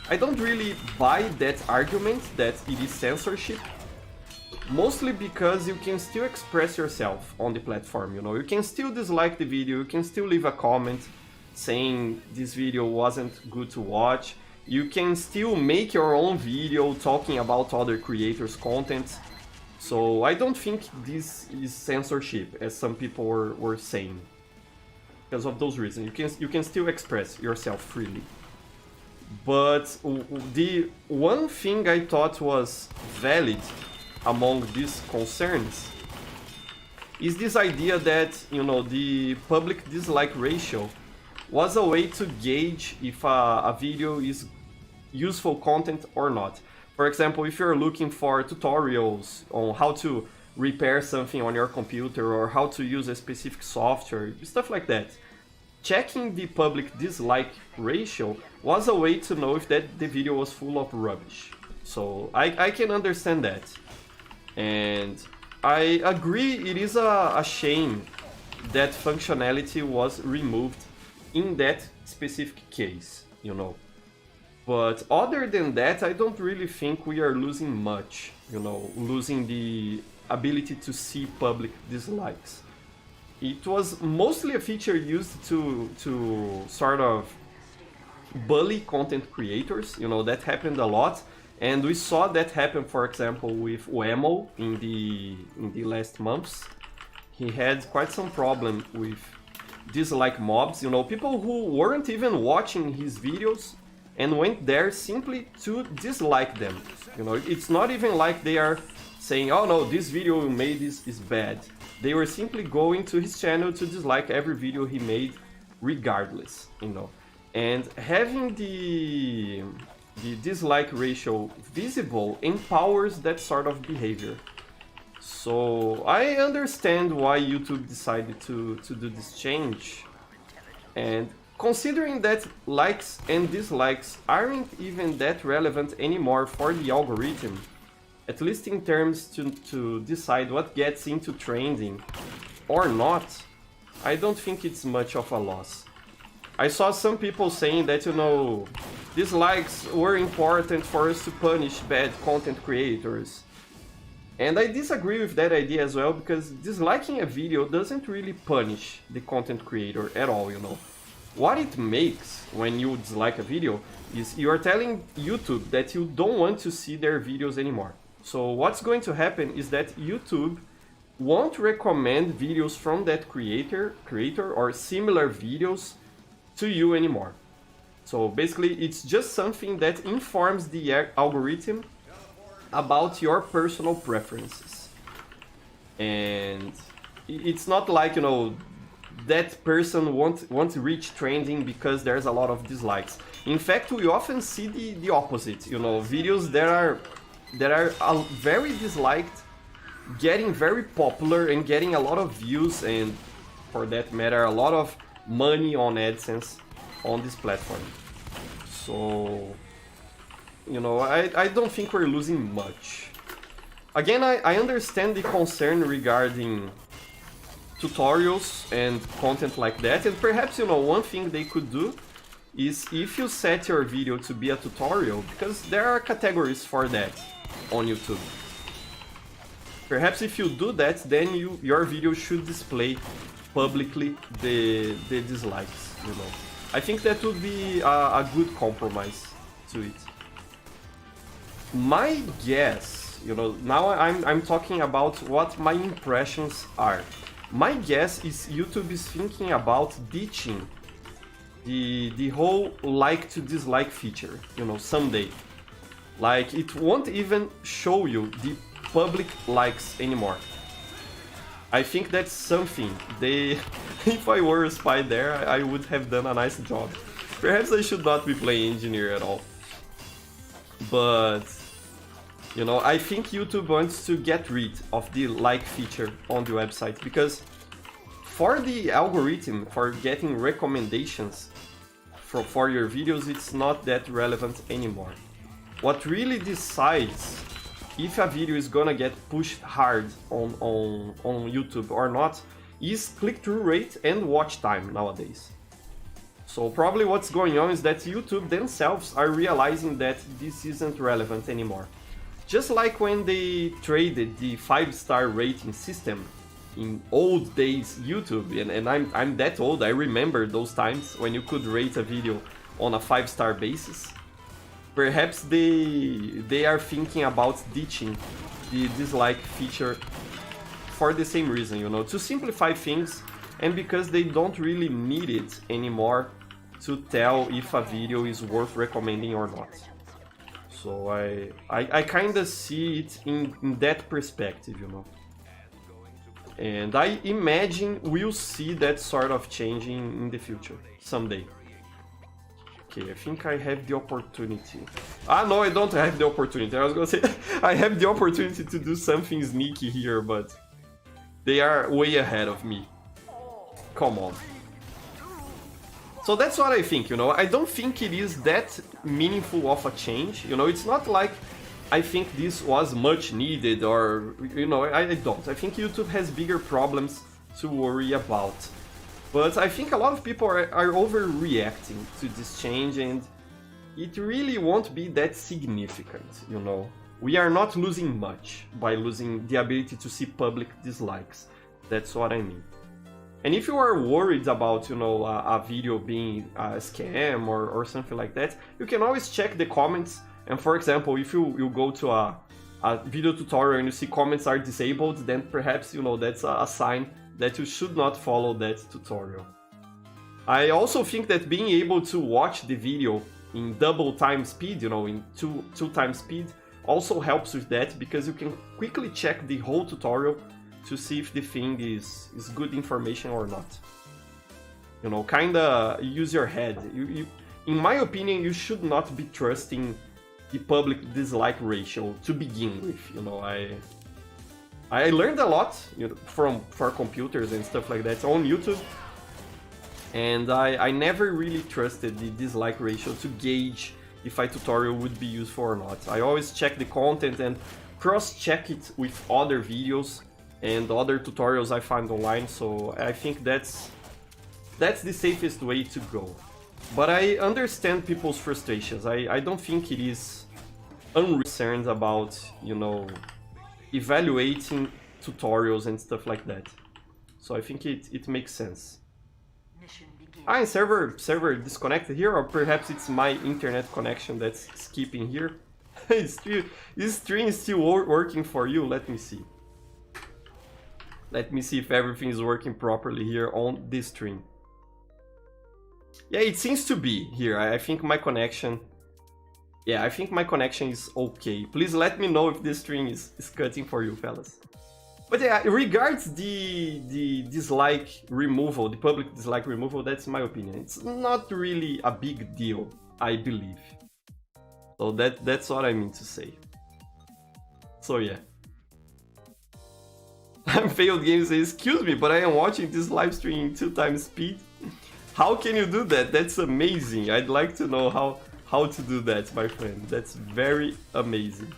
A: I don't really buy that argument that it is censorship. Mostly because you can still express yourself on the platform, you know. You can still dislike the video, you can still leave a comment saying this video wasn't good to watch. You can still make your own video talking about other creators' content. So I don't think this is censorship, as some people were saying. Because of those reasons, you can still express yourself freely. But the one thing I thought was valid among these concerns is this idea that, you know, the public dislike ratio was a way to gauge if a video is useful content or not. For example, if you're looking for tutorials on how to repair something on your computer or how to use a specific software, stuff like that, checking the public dislike ratio was a way to know if the video was full of rubbish. So I can understand that. And I agree, it is a shame that functionality was removed in that specific case, you know. But other than that, I don't really think we are losing much, you know, losing the ability to see public dislikes. It was mostly a feature used to sort of bully content creators, you know, that happened a lot. And we saw that happen, for example, with Wemo in the last months. He had quite some problem with dislike mobs, you know, people who weren't even watching his videos and went there simply to dislike them. You know, it's not even like they are saying, oh no, this video you made is bad. They were simply going to his channel to dislike every video he made regardless, you know. And having the dislike ratio visible empowers that sort of behavior. So I understand why YouTube decided to do this change. And considering that likes and dislikes aren't even that relevant anymore for the algorithm, at least in terms to decide what gets into trending or not, I don't think it's much of a loss. I saw some people saying that, you know, dislikes were important for us to punish bad content creators. And I disagree with that idea as well, because disliking a video doesn't really punish the content creator at all, you know. What it makes when you dislike a video is you are telling YouTube that you don't want to see their videos anymore. So what's going to happen is that YouTube won't recommend videos from that creator or similar videos to you anymore. So basically it's just something that informs the algorithm about your personal preferences. And it's not like, you know, that person won't reach trending because there's a lot of dislikes. In fact, we often see the opposite, you know, videos that are very disliked getting very popular and getting a lot of views and, for that matter, a lot of money on AdSense on this platform. So, you know, I don't think we're losing much. Again, I understand the concern regarding tutorials and content like that, and perhaps, you know, one thing they could do is if you set your video to be a tutorial, because there are categories for that on YouTube. Perhaps if you do that, then your video should display publicly the dislikes, you know. I think that would be a good compromise to it. My guess, you know, now I'm talking about what my impressions are. My guess is YouTube is thinking about ditching the whole like to dislike feature, you know, someday. Like, it won't even show you the public likes anymore. I think that's something they... If I were a spy there, I would have done a nice job. Perhaps I should not be playing engineer at all. But, you know, I think YouTube wants to get rid of the like feature on the website, because for the algorithm, for getting recommendations for your videos, it's not that relevant anymore. What really decides if a video is gonna get pushed hard on YouTube or not is click-through rate and watch time nowadays. So probably what's going on is that YouTube themselves are realizing that this isn't relevant anymore. Just like when they traded the 5-star rating system in old days YouTube, and I'm that old, I remember those times when you could rate a video on a 5-star basis. Perhaps they are thinking about ditching the dislike feature for the same reason, you know, to simplify things, and because they don't really need it anymore to tell if a video is worth recommending or not. So I kind of see it in that perspective, you know. And I imagine we'll see that sort of changing in the future, someday. Okay, I think I have the opportunity. Ah, no, I don't have the opportunity. I was gonna say, I have the opportunity to do something sneaky here, but they are way ahead of me. Come on. So that's what I think, you know. I don't think it is that meaningful of a change. You know, it's not like I think this was much needed, or, you know, I don't. I think YouTube has bigger problems to worry about. But I think a lot of people are overreacting to this change, and it really won't be that significant, you know. We are not losing much by losing the ability to see public dislikes. That's what I mean. And if you are worried about, you know, a video being a scam or something like that, you can always check the comments. And for example, if you go to a video tutorial and you see comments are disabled, then perhaps, you know, that's a sign that you should not follow that tutorial. I also think that being able to watch the video in double time speed, you know, in two times speed, also helps with that, because you can quickly check the whole tutorial to see if the thing is good information or not. You know, kinda use your head. In my opinion, you should not be trusting the public dislike ratio to begin with. You know, I learned a lot, you know, for computers and stuff like that on YouTube, and I never really trusted the dislike ratio to gauge if a tutorial would be useful or not. I always check the content and cross-check it with other videos and other tutorials I find online, so I think that's the safest way to go. But I understand people's frustrations. I don't think it is unconcerned about, you know, evaluating tutorials and stuff like that. So I think it makes sense. And server disconnected here, or perhaps it's my internet connection that's skipping here. Is stream still working for you? Let me see. Let me see if everything is working properly here on this stream. Yeah, it seems to be here. I think my connection... Yeah, I think my connection is okay. Please let me know if this stream is cutting for you, fellas. But yeah, regards the dislike removal, the public dislike removal, that's my opinion. It's not really a big deal, I believe. So that's what I mean to say. So yeah. Failed Games says, excuse me, but I am watching this live stream in 2 times speed. How can you do that? That's amazing. I'd like to know how to do that, my friend. That's very amazing.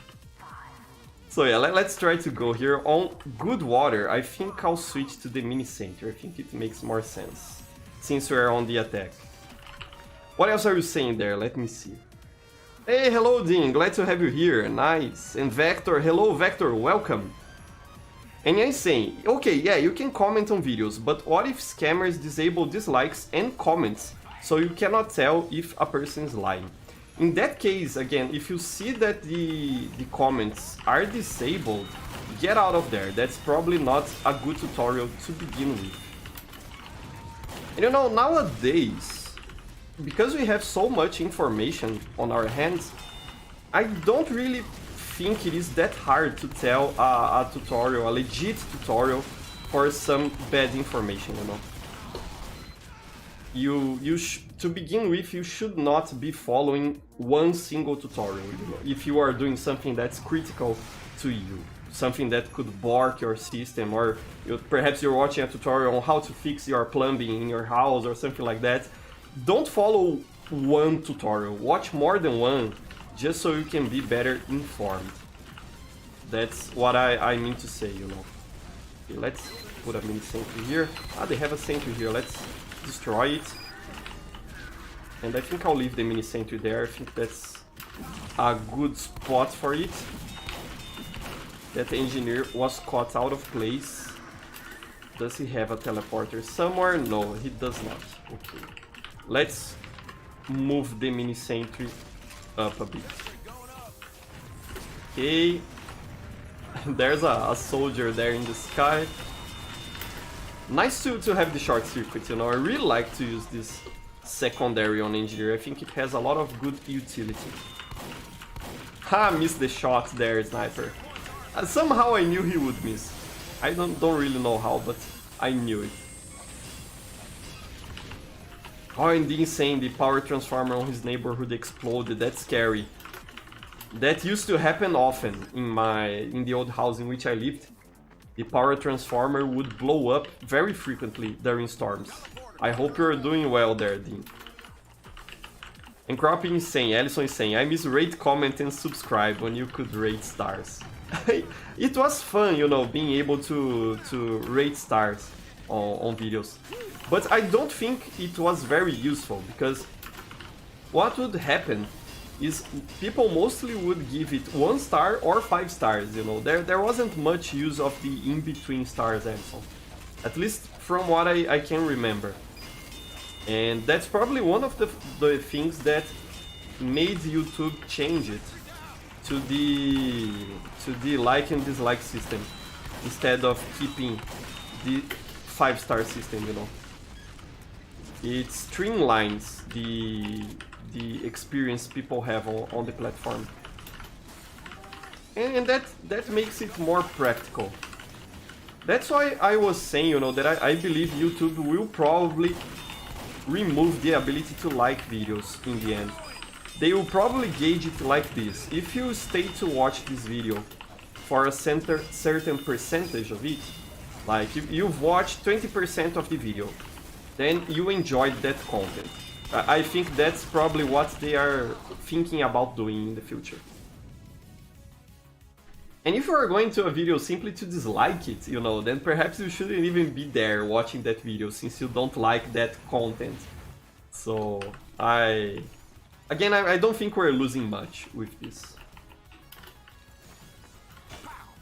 A: So yeah, let's try to go here. On good water, I think I'll switch to the mini center. I think it makes more sense, since we're on the attack. What else are you saying there? Let me see. Hey, hello Dean, glad to have you here. Nice. And Vector, hello Vector, welcome. And I'm saying, okay, yeah, you can comment on videos, but what if scammers disable dislikes and comments, so you cannot tell if a person is lying? In that case, again, if you see that the comments are disabled, get out of there. That's probably not a good tutorial to begin with. And you know, nowadays, because we have so much information on our hands, I don't really think it is that hard to tell a tutorial, a legit tutorial, for some bad information, you know. To begin with, you should not be following one single tutorial, you know, if you are doing something that's critical to you, something that could bark your system, or perhaps you're watching a tutorial on how to fix your plumbing in your house or something like that. Don't follow one tutorial, watch more than one, just so you can be better informed. That's what I mean to say, you know. Okay, let's put a mini sentry here. Ah, they have a sentry here. Let's destroy it. And I think I'll leave the mini sentry there. I think that's a good spot for it. That engineer was caught out of place. Does he have a teleporter somewhere? No, he does not. Okay. Let's move the mini sentry up a bit. Okay. There's a soldier there in the sky. Nice to have the short circuit, you know. I really like to use this secondary on engineer. I think it has a lot of good utility. Ha! Missed the shot there, sniper. Somehow I knew he would miss. I don't really know how, but I knew it. Oh, and the insane, the power transformer on his neighborhood exploded. That's scary. That used to happen often in the old house in which I lived. The power transformer would blow up very frequently during storms. I hope you're doing well there, Dean. And Crop insane, Ellison insane. I miss rate, comment and subscribe when you could rate stars. It was fun, you know, being able to rate stars. on videos. But I don't think it was very useful, because what would happen is people mostly would give it 1 star or 5 stars, you know. There wasn't much use of the in-between stars, Edson. At least from what I can remember. And that's probably one of the things that made YouTube change it to the like and dislike system, instead of keeping the 5-star system, you know. It streamlines the experience people have on the platform, and that makes it more practical. That's why I was saying, you know, that I believe YouTube will probably remove the ability to like videos in the end. They will probably gauge it like this: if you stay to watch this video for a certain percentage of it, like you've watched 20% of the video, then you enjoyed that content. I think that's probably what they are thinking about doing in the future. And if you are going to a video simply to dislike it, you know, then perhaps you shouldn't even be there watching that video, since you don't like that content. So, I don't think we're losing much with this.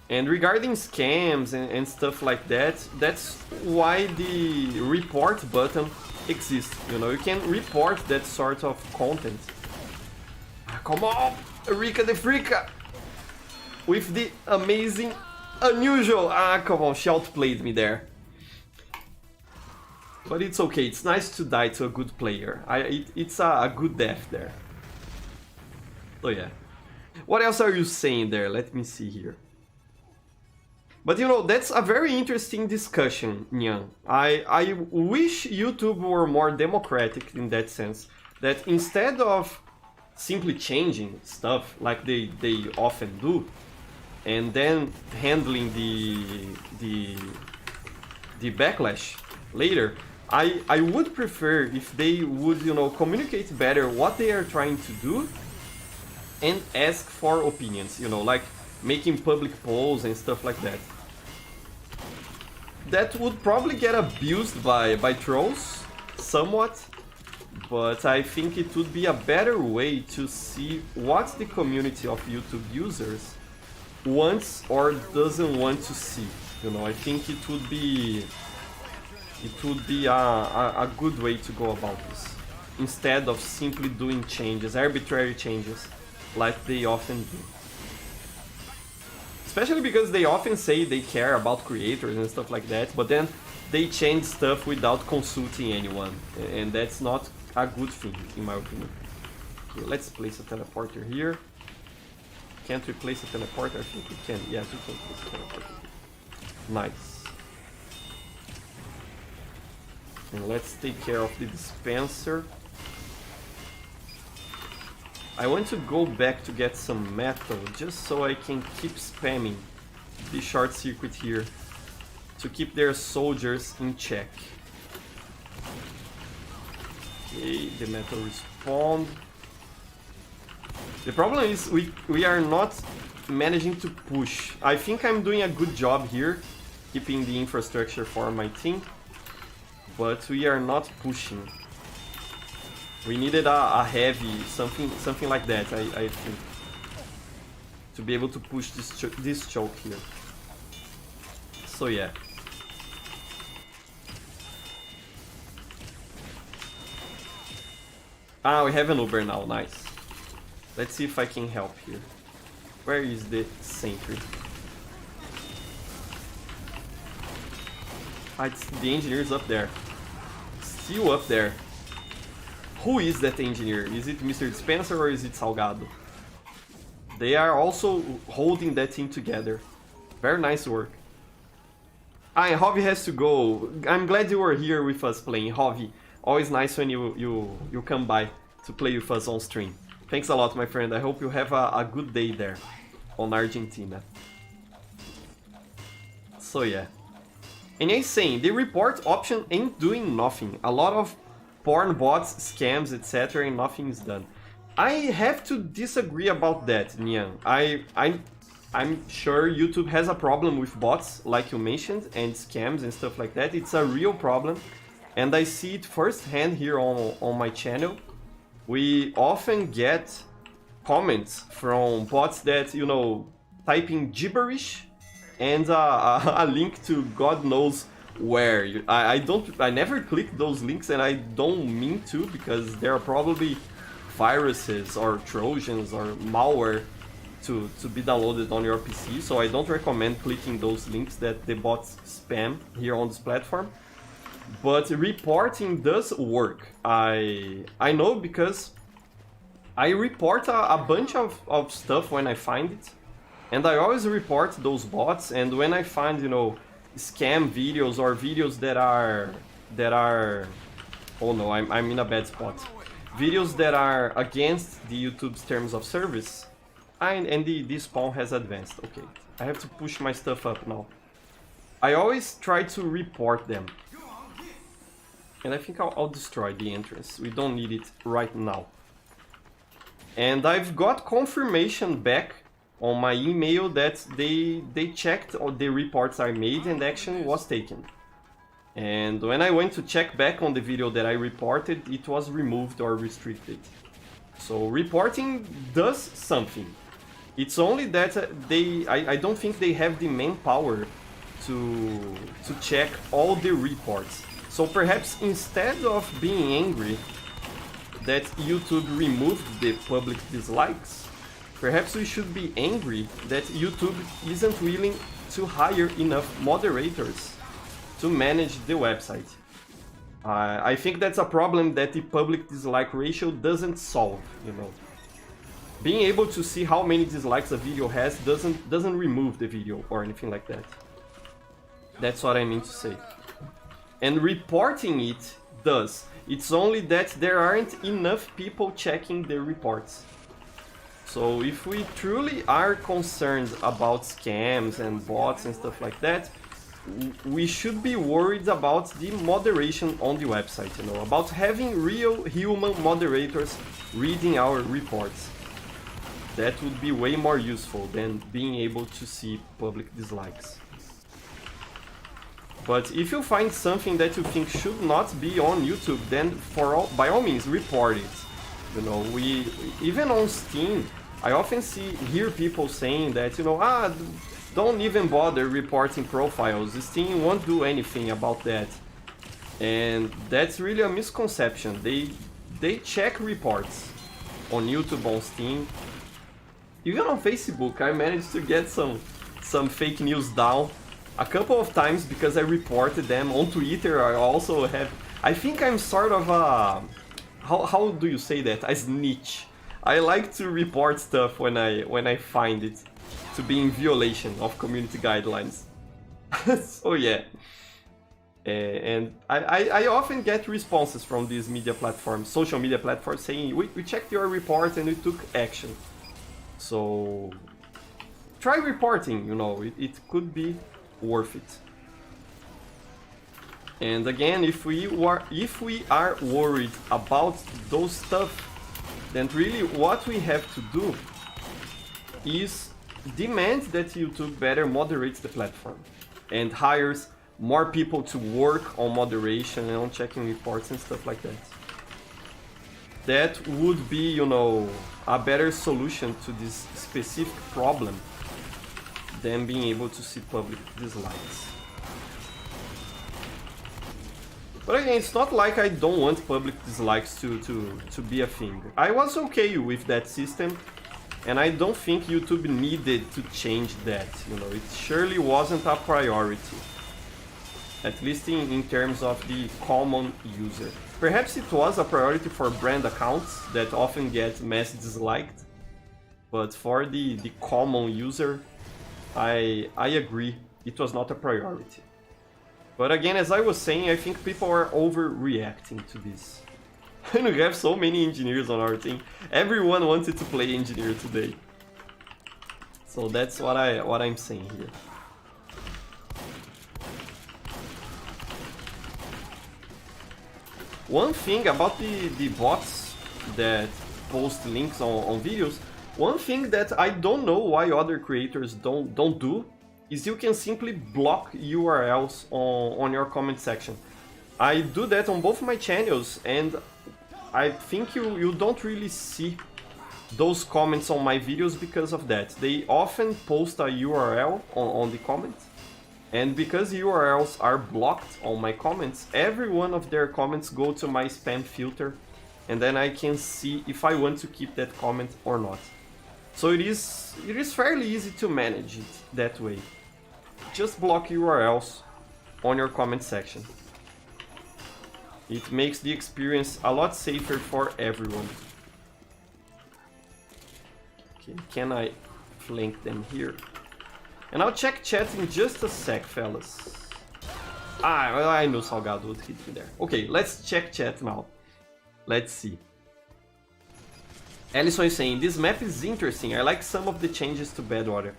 A: And regarding scams and stuff like that, that's why the report button exists. You know, you can report that sort of content. Come on, Rika the Freaka! With the amazing, unusual... come on, she outplayed me there. But it's okay, it's nice to die to a good player. It's a good death there. So yeah. What else are you saying there? Let me see here. But you know, that's a very interesting discussion, Nyan. I wish YouTube were more democratic in that sense. That instead of simply changing stuff like they often do, and then handling the backlash later, I would prefer if they would, you know, communicate better what they are trying to do and ask for opinions, you know, like making public polls and stuff like that. That would probably get abused by trolls somewhat, but I think it would be a better way to see what the community of YouTube users wants or doesn't want to see. You know, I think it would be a good way to go about this, instead of simply doing changes, arbitrary changes, like they often do. Especially because they often say they care about creators and stuff like that, but then they change stuff without consulting anyone, and that's not a good thing, in my opinion. Okay, let's place a teleporter here. Can't we place a teleporter? I think we can. Yes, we can place a teleporter here. Nice. And let's take care of the dispenser. I want to go back to get some metal, just so I can keep spamming the short circuit here to keep their soldiers in check. Okay, the metal respawned. The problem is we are not managing to push. I think I'm doing a good job here, keeping the infrastructure for my team, but we are not pushing. We needed a heavy, something like that, I think, to be able to push this choke here. So yeah. Ah, we have an Uber now, nice. Let's see if I can help here. Where is the sentry? Ah, the engineer's up there. Still up there. Who is that engineer? Is it Mr. Dispenser or is it Salgado? They are also holding that team together. Very nice work. Ah, and Hovi has to go. I'm glad you were here with us playing, Hovi. Always nice when you come by to play with us on stream. Thanks a lot, my friend. I hope you have a good day there on Argentina. So yeah. And he's saying, the report option ain't doing nothing. A lot of porn bots, scams, etc., and nothing is done. I have to disagree about that, Nian. I'm sure YouTube has a problem with bots, like you mentioned, and scams and stuff like that. It's a real problem, and I see it firsthand here on my channel. We often get comments from bots that, you know, typing gibberish and a link to God knows where. I never click those links, and I don't mean to, because there are probably viruses or Trojans or malware to be downloaded on your PC, so I don't recommend clicking those links that the bots spam here on this platform. But reporting does work. I know, because I report a bunch of stuff when I find it, and I always report those bots. And when I find, you know, scam videos or videos that are oh no, I'm in a bad spot, videos that are against the YouTube's terms of service, and the spawn has advanced. Okay, I have to push my stuff up now. I always try to report them. And I think I'll destroy the entrance. We don't need it right now. And I've got confirmation back on my email that they checked all the reports I made and action was taken. And when I went to check back on the video that I reported, it was removed or restricted. So reporting does something. It's only that I don't think they have the manpower to check all the reports. So perhaps instead of being angry that YouTube removed the public dislikes, perhaps we should be angry that YouTube isn't willing to hire enough moderators to manage the website. I think that's a problem that the public dislike ratio doesn't solve, you know. Being able to see how many dislikes a video has doesn't remove the video or anything like that. That's what I mean to say. And reporting it does. It's only that there aren't enough people checking the reports. So if we truly are concerned about scams and bots and stuff like that, we should be worried about the moderation on the website, you know, about having real human moderators reading our reports. That would be way more useful than being able to see public dislikes. But if you find something that you think should not be on YouTube, then by all means report it. You know, even on Steam, I often hear people saying that, you know, don't even bother reporting profiles. Steam won't do anything about that. And that's really a misconception. They check reports on YouTube, on Steam. Even on Facebook, I managed to get some fake news down a couple of times because I reported them. On Twitter, I also have... I think I'm sort of a... How do you say that? A snitch. I like to report stuff when I find it to be in violation of community guidelines. So yeah. And I often get responses from these media platforms, social media platforms, saying, we checked your report and we took action. So try reporting, you know, it could be worth it. And again, if we are worried about those stuff, then really what we have to do is demand that YouTube better moderates the platform and hires more people to work on moderation and on checking reports and stuff like that. That would be, you know, a better solution to this specific problem than being able to see public dislikes. But again, it's not like I don't want public dislikes to be a thing. I was okay with that system, and I don't think YouTube needed to change that. You know, it surely wasn't a priority. At least in terms of the common user. Perhaps it was a priority for brand accounts that often get mass disliked, but for the common user, I agree, it was not a priority. But again, as I was saying, I think people are overreacting to this. And we have so many engineers on our team. Everyone wanted to play engineer today. So that's what I'm saying here. One thing about the bots that post links on videos, One thing that I don't know why other creators don't do is you can simply block URLs on your comment section. I do that on both my channels, and I think you don't really see those comments on my videos because of that. They often post a URL on the comment, and because URLs are blocked on my comments, every one of their comments go to my spam filter, and then I can see if I want to keep that comment or not. So it is fairly easy to manage it that way. Just block URLs on your comment section. It makes the experience a lot safer for everyone. Okay, can I flank them here? And I'll check chat in just a sec, fellas. Ah, I know Salgado would hit me there. Okay, let's check chat now. Let's see. Ellison is saying, this map is interesting. I like some of the changes to Badwater,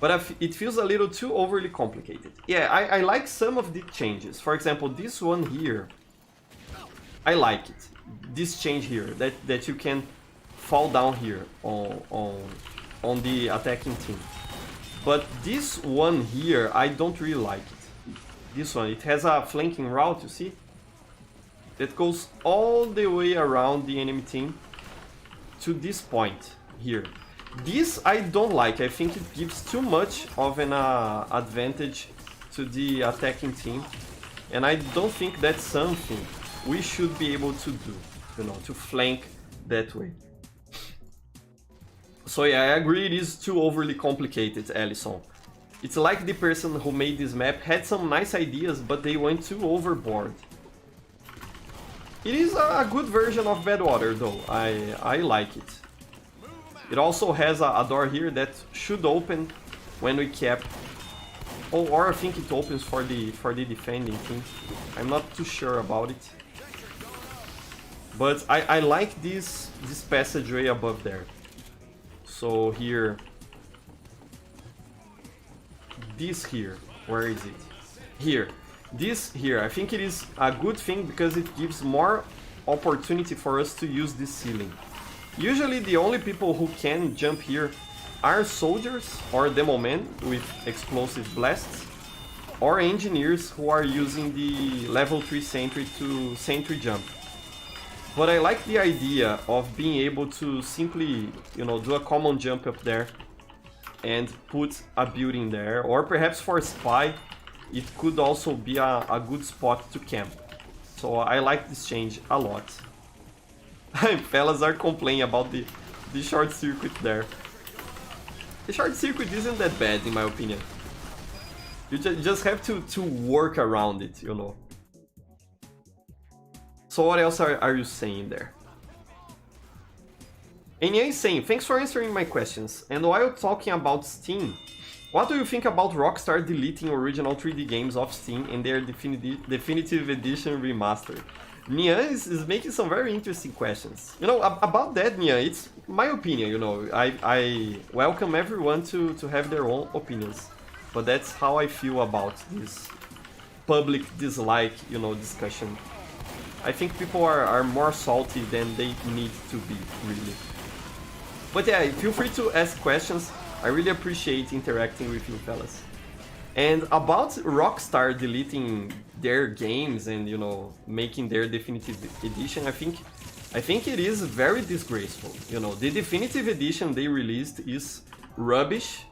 A: but it feels a little too overly complicated. Yeah, I like some of the changes. For example, this one here, I like it. This change here, that you can fall down here on the attacking team. But this one here, I don't really like it. This one, it has a flanking route, you see? That goes all the way around the enemy team to this point here. This I don't like. I think it gives too much of an advantage to the attacking team, and I don't think that's something we should be able to do, you know, to flank that way. So yeah, I agree, it is too overly complicated, Ellison. It's like the person who made this map had some nice ideas, but they went too overboard. It is a good version of Badwater though, I like it. It also has a door here that should open when we cap. Oh, or I think it opens for the defending team. I'm not too sure about it. But I like this passageway above there. So here, this here, where is it? Here. This here, I think it is a good thing because it gives more opportunity for us to use this ceiling. Usually the only people who can jump here are soldiers or demo men with explosive blasts, or engineers who are using the level 3 sentry to sentry jump. But I like the idea of being able to simply, you know, do a common jump up there and put a building there, or perhaps for spy, it could also be a good spot to camp. So I like this change a lot. Fellas are complaining about the short circuit there. The short circuit isn't that bad in my opinion. You just have to work around it, you know. So what else are you saying there? Enya is saying, thanks for answering my questions. And while talking about Steam, what do you think about Rockstar deleting original 3D games off Steam and their definitive edition remastered? Nia is making some very interesting questions. You know, about that, Nia, it's my opinion, you know. I welcome everyone to have their own opinions. But that's how I feel about this public dislike, you know, discussion. I think people are more salty than they need to be, really. But yeah, feel free to ask questions. I really appreciate interacting with you fellas. And about Rockstar deleting their games and, you know, making their definitive edition, I think it is very disgraceful. You know, the definitive edition they released is rubbish.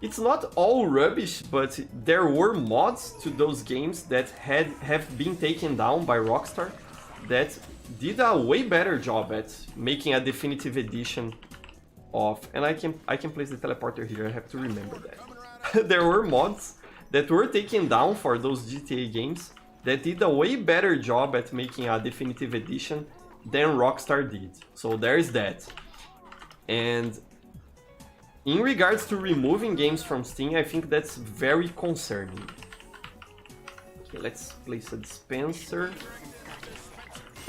A: It's not all rubbish, but there were mods to those games that have been taken down by Rockstar that did a way better job at making a definitive edition of, and I can place the teleporter here, I have to remember that. There were mods that were taken down for those GTA games that did a way better job at making a definitive edition than Rockstar did. So there's that. And in regards to removing games from Steam, I think that's very concerning. Okay, let's place a dispenser.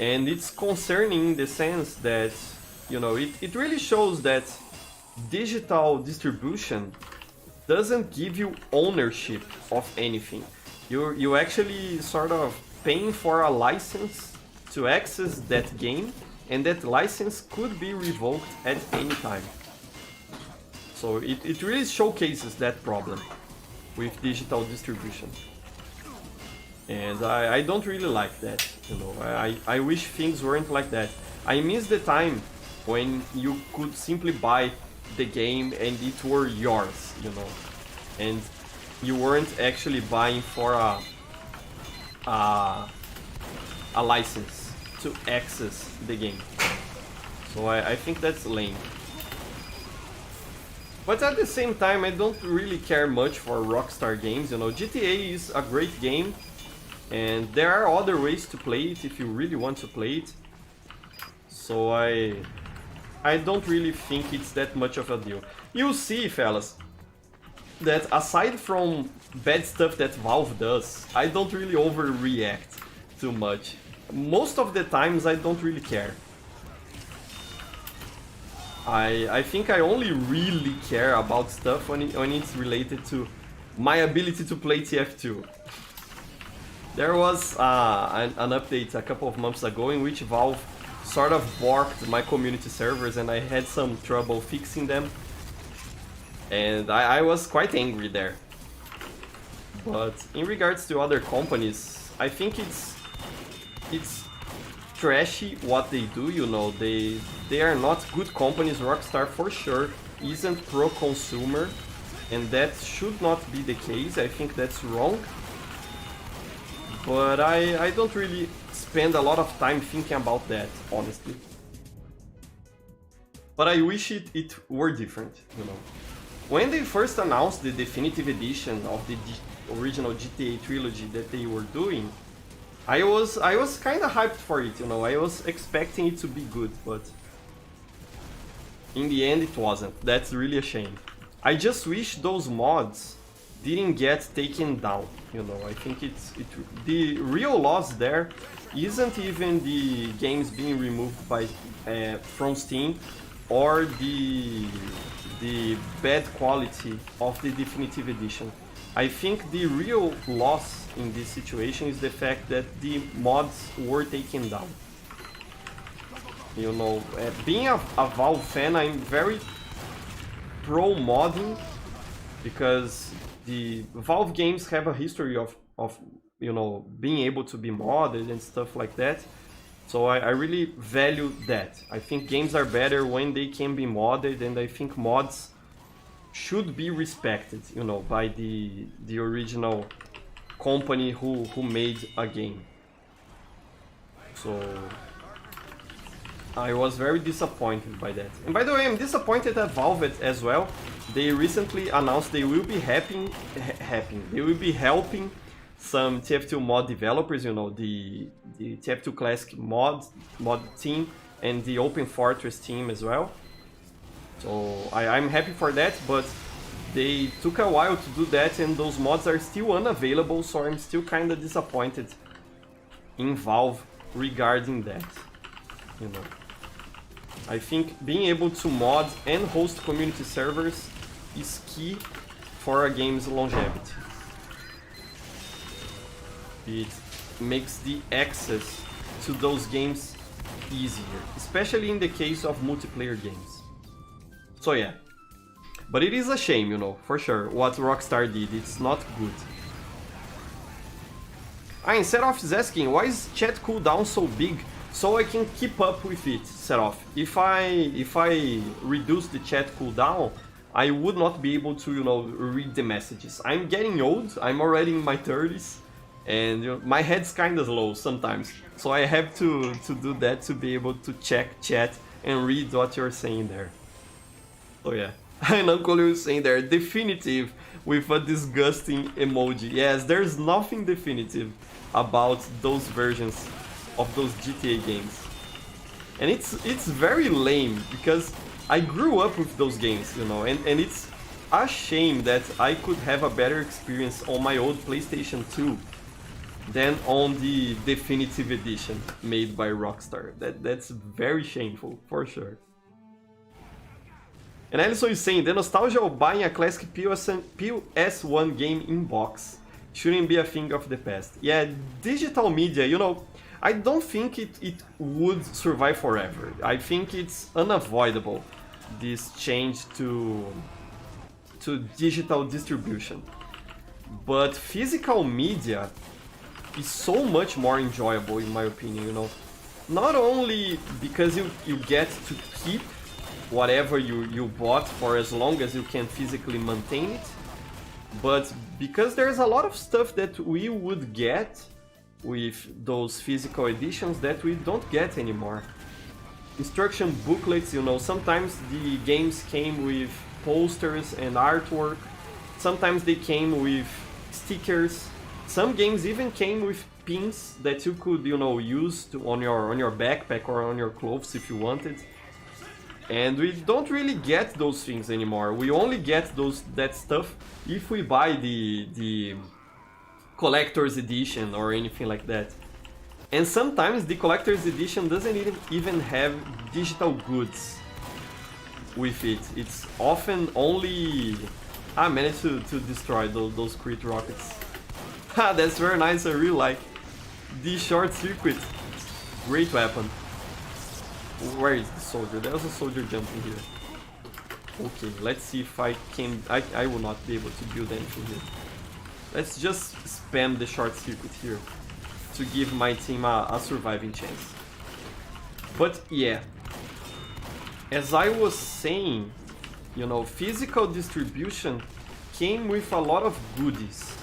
A: And it's concerning in the sense that, you know, it really shows that digital distribution doesn't give you ownership of anything. You actually sort of paying for a license to access that game, and that license could be revoked at any time. So it really showcases that problem with digital distribution. And I don't really like that, you know. I wish things weren't like that. I miss the time when you could simply buy the game and it were yours, you know, and you weren't actually buying for a license to access the game. So I think that's lame. But at the same time, I don't really care much for Rockstar games, you know. GTA is a great game, and there are other ways to play it if you really want to play it. So I don't really think it's that much of a deal. You'll see, fellas, that aside from bad stuff that Valve does, I don't really overreact too much. Most of the times I don't really care. I think I only really care about stuff when it's related to my ability to play TF2. There was an update a couple of months ago in which Valve sort of borked my community servers and I had some trouble fixing them. And I was quite angry there. But in regards to other companies, I think it's trashy what they do, you know. They are not good companies. Rockstar for sure isn't pro-consumer, and that should not be the case. I think that's wrong. But I don't really spend a lot of time thinking about that, honestly. But I wish it were different, you know. When they first announced the definitive edition of the original GTA trilogy that they were doing, I was kind of hyped for it, you know. I was expecting it to be good, but in the end it wasn't. That's really a shame. I just wish those mods didn't get taken down, you know. I think the real loss there isn't even the games being removed by from Steam or the bad quality of the definitive edition. I think the real loss in this situation is the fact that the mods were taken down. You know, being a Valve fan, I'm very pro modding because the Valve games have a history of you know, being able to be modded and stuff like that. So I really value that. I think games are better when they can be modded, and I think mods should be respected, you know, by the original company who made a game. So I was very disappointed by that. And by the way, I'm disappointed at Valve as well. They recently announced they will be they will be helping some TF2 mod developers, you know, the TF2 Classic mod team and the Open Fortress team as well. So I'm happy for that, but they took a while to do that and those mods are still unavailable, so I'm still kind of disappointed in Valve regarding that, you know. I think being able to mod and host community servers is key for a game's longevity. It makes the access to those games easier, especially in the case of multiplayer games. So yeah, but it is a shame, you know, for sure, what Rockstar did. It's not good. Seroff is asking, why is chat cooldown so big? So I can keep up with it, Seroff. If I reduce the chat cooldown, I would not be able to, you know, read the messages. I'm getting old, I'm already in my 30s, and you know, my head's kinda slow sometimes. So I have to do that to be able to check chat and read what you're saying there. So yeah. And Uncle Lou is saying there, definitive with a disgusting emoji. Yes, there's nothing definitive about those versions of those GTA games. And it's very lame because I grew up with those games, you know, and it's a shame that I could have a better experience on my old PlayStation 2 than on the definitive edition made by Rockstar. That's very shameful, for sure. And Alison is saying, the nostalgia of buying a classic PS1 game in box shouldn't be a thing of the past. Yeah, digital media, you know, I don't think it would survive forever. I think it's unavoidable, this change to to digital distribution. But physical media is so much more enjoyable in my opinion, you know. Not only because you get to keep whatever you bought for as long as you can physically maintain it, but because there's a lot of stuff that we would get with those physical editions that we don't get anymore. Instruction booklets, you know, sometimes the games came with posters and artwork, sometimes they came with stickers, some games even came with pins that you could, you know, use on your backpack or on your clothes if you wanted. And we don't really get those things anymore. We only get that stuff if we buy the collector's edition or anything like that. And sometimes the collector's edition doesn't even have digital goods with it. It's often only... I managed to destroy those crit rockets. Ha, that's very nice, I really like. The short circuit, great weapon. Where is the soldier? There's a soldier jumping here. Okay, let's see if I can... I will not be able to build anything here. Let's just spam the short circuit here to give my team a surviving chance. But yeah, as I was saying, you know, physical distribution came with a lot of goodies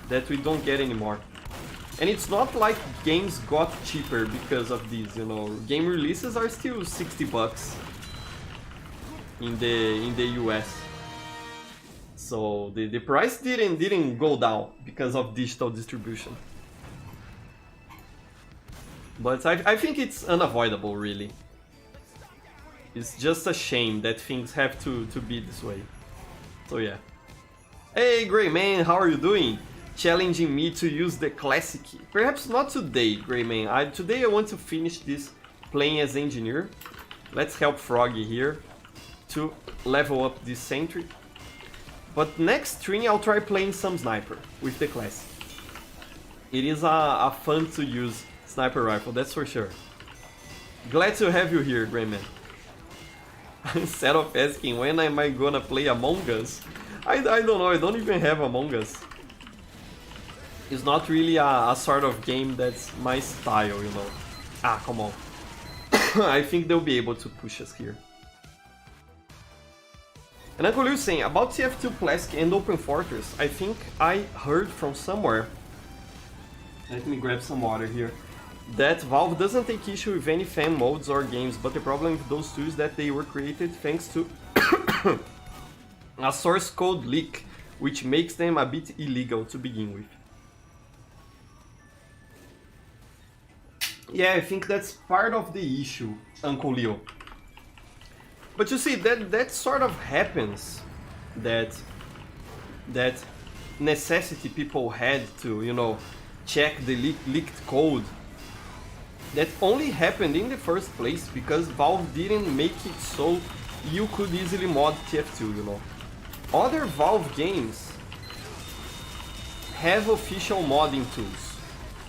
A: that we don't get anymore. And it's not like games got cheaper because of this, you know. Game releases are still $60 in the US. So the price didn't go down because of digital distribution. But I think it's unavoidable, really. It's just a shame that things have to be this way. So yeah. Hey Grey Man, how are you doing? Challenging me to use the classic. Perhaps not today, Grey Man. Today I want to finish this playing as engineer. Let's help Froggy here to level up this sentry. But next stream I'll try playing some sniper with the classic. It is a fun to use sniper rifle, that's for sure. Glad to have you here, Grey Man. Instead of asking when am I gonna play Among Us, I don't know, I don't even have Among Us. It's not really a sort of game that's my style, you know. Ah, come on. I think they'll be able to push us here. And Uncle Liu saying, about TF2 Classic and Open Fortress, I think I heard from somewhere, let me grab some water here, that Valve doesn't take issue with any fan modes or games, but the problem with those two is that they were created thanks to a source code leak, which makes them a bit illegal to begin with. Yeah, I think that's part of the issue, Uncle Leo. But you see, that sort of happens, that necessity people had to, you know, check the leaked code. That only happened in the first place because Valve didn't make it so you could easily mod TF2, you know. Other Valve games have official modding tools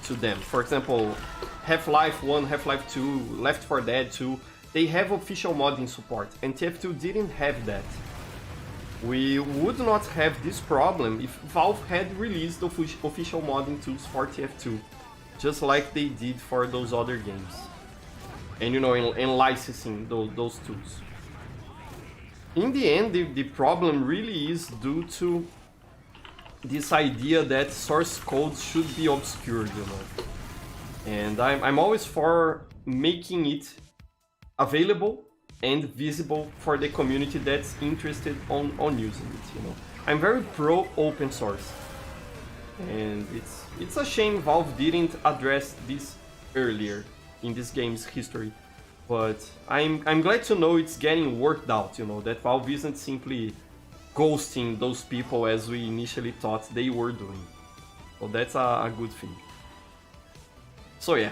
A: to them. For example, Half-Life 1, Half-Life 2, Left 4 Dead 2, they have official modding support, and TF2 didn't have that. We would not have this problem if Valve had released official modding tools for TF2, just like they did for those other games. And you know, in licensing those tools. In the end, the problem really is due to this idea that source code should be obscured, you know. And I'm always for making it available and visible for the community that's interested on using it, you know. I'm very pro open source. And it's a shame Valve didn't address this earlier in this game's history. But I'm glad to know it's getting worked out, you know, that Valve isn't simply ghosting those people as we initially thought they were doing. So that's a good thing. So yeah,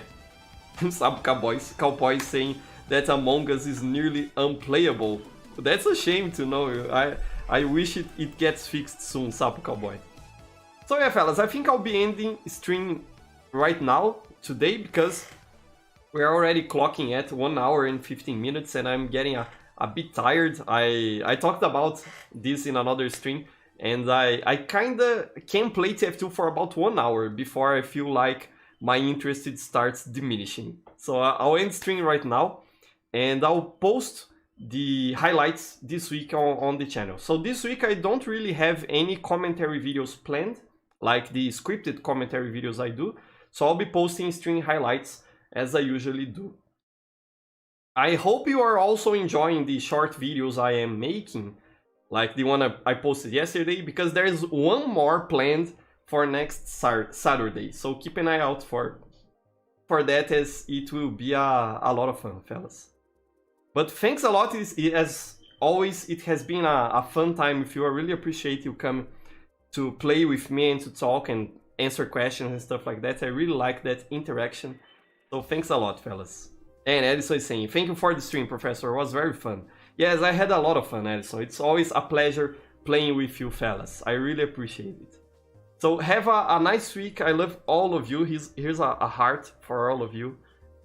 A: Sabo Cowboy saying that Among Us is nearly unplayable. That's a shame to know. I wish it gets fixed soon, Sabo Cowboy. So yeah, fellas, I think I'll be ending stream right now, today, because we're already clocking at 1 hour and 15 minutes and I'm getting a bit tired. I talked about this in another stream, and I kinda can play TF2 for about 1 hour before I feel like my interest starts diminishing. So I'll end stream right now, and I'll post the highlights this week on the channel. So this week I don't really have any commentary videos planned, like the scripted commentary videos I do. So I'll be posting stream highlights as I usually do. I hope you are also enjoying the short videos I am making, like the one I posted yesterday, because there's one more planned for next Saturday. So keep an eye out for that, as it will be a lot of fun, fellas. But thanks a lot. As always, it has been a fun time with you. I really appreciate you coming to play with me and to talk and answer questions and stuff like that. I really like that interaction. So thanks a lot, fellas. And Edison is saying, thank you for the stream, Professor. It was very fun. Yes, I had a lot of fun, Edison. It's always a pleasure playing with you, fellas. I really appreciate it. So have a nice week. I love all of you. Here's a heart for all of you.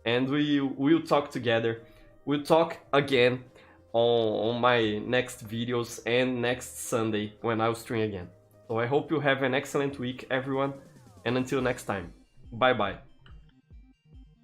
A: And we'll talk together. We'll talk again on my next videos and next Sunday when I'll stream again. So I hope you have an excellent week, everyone. And until next time, bye-bye.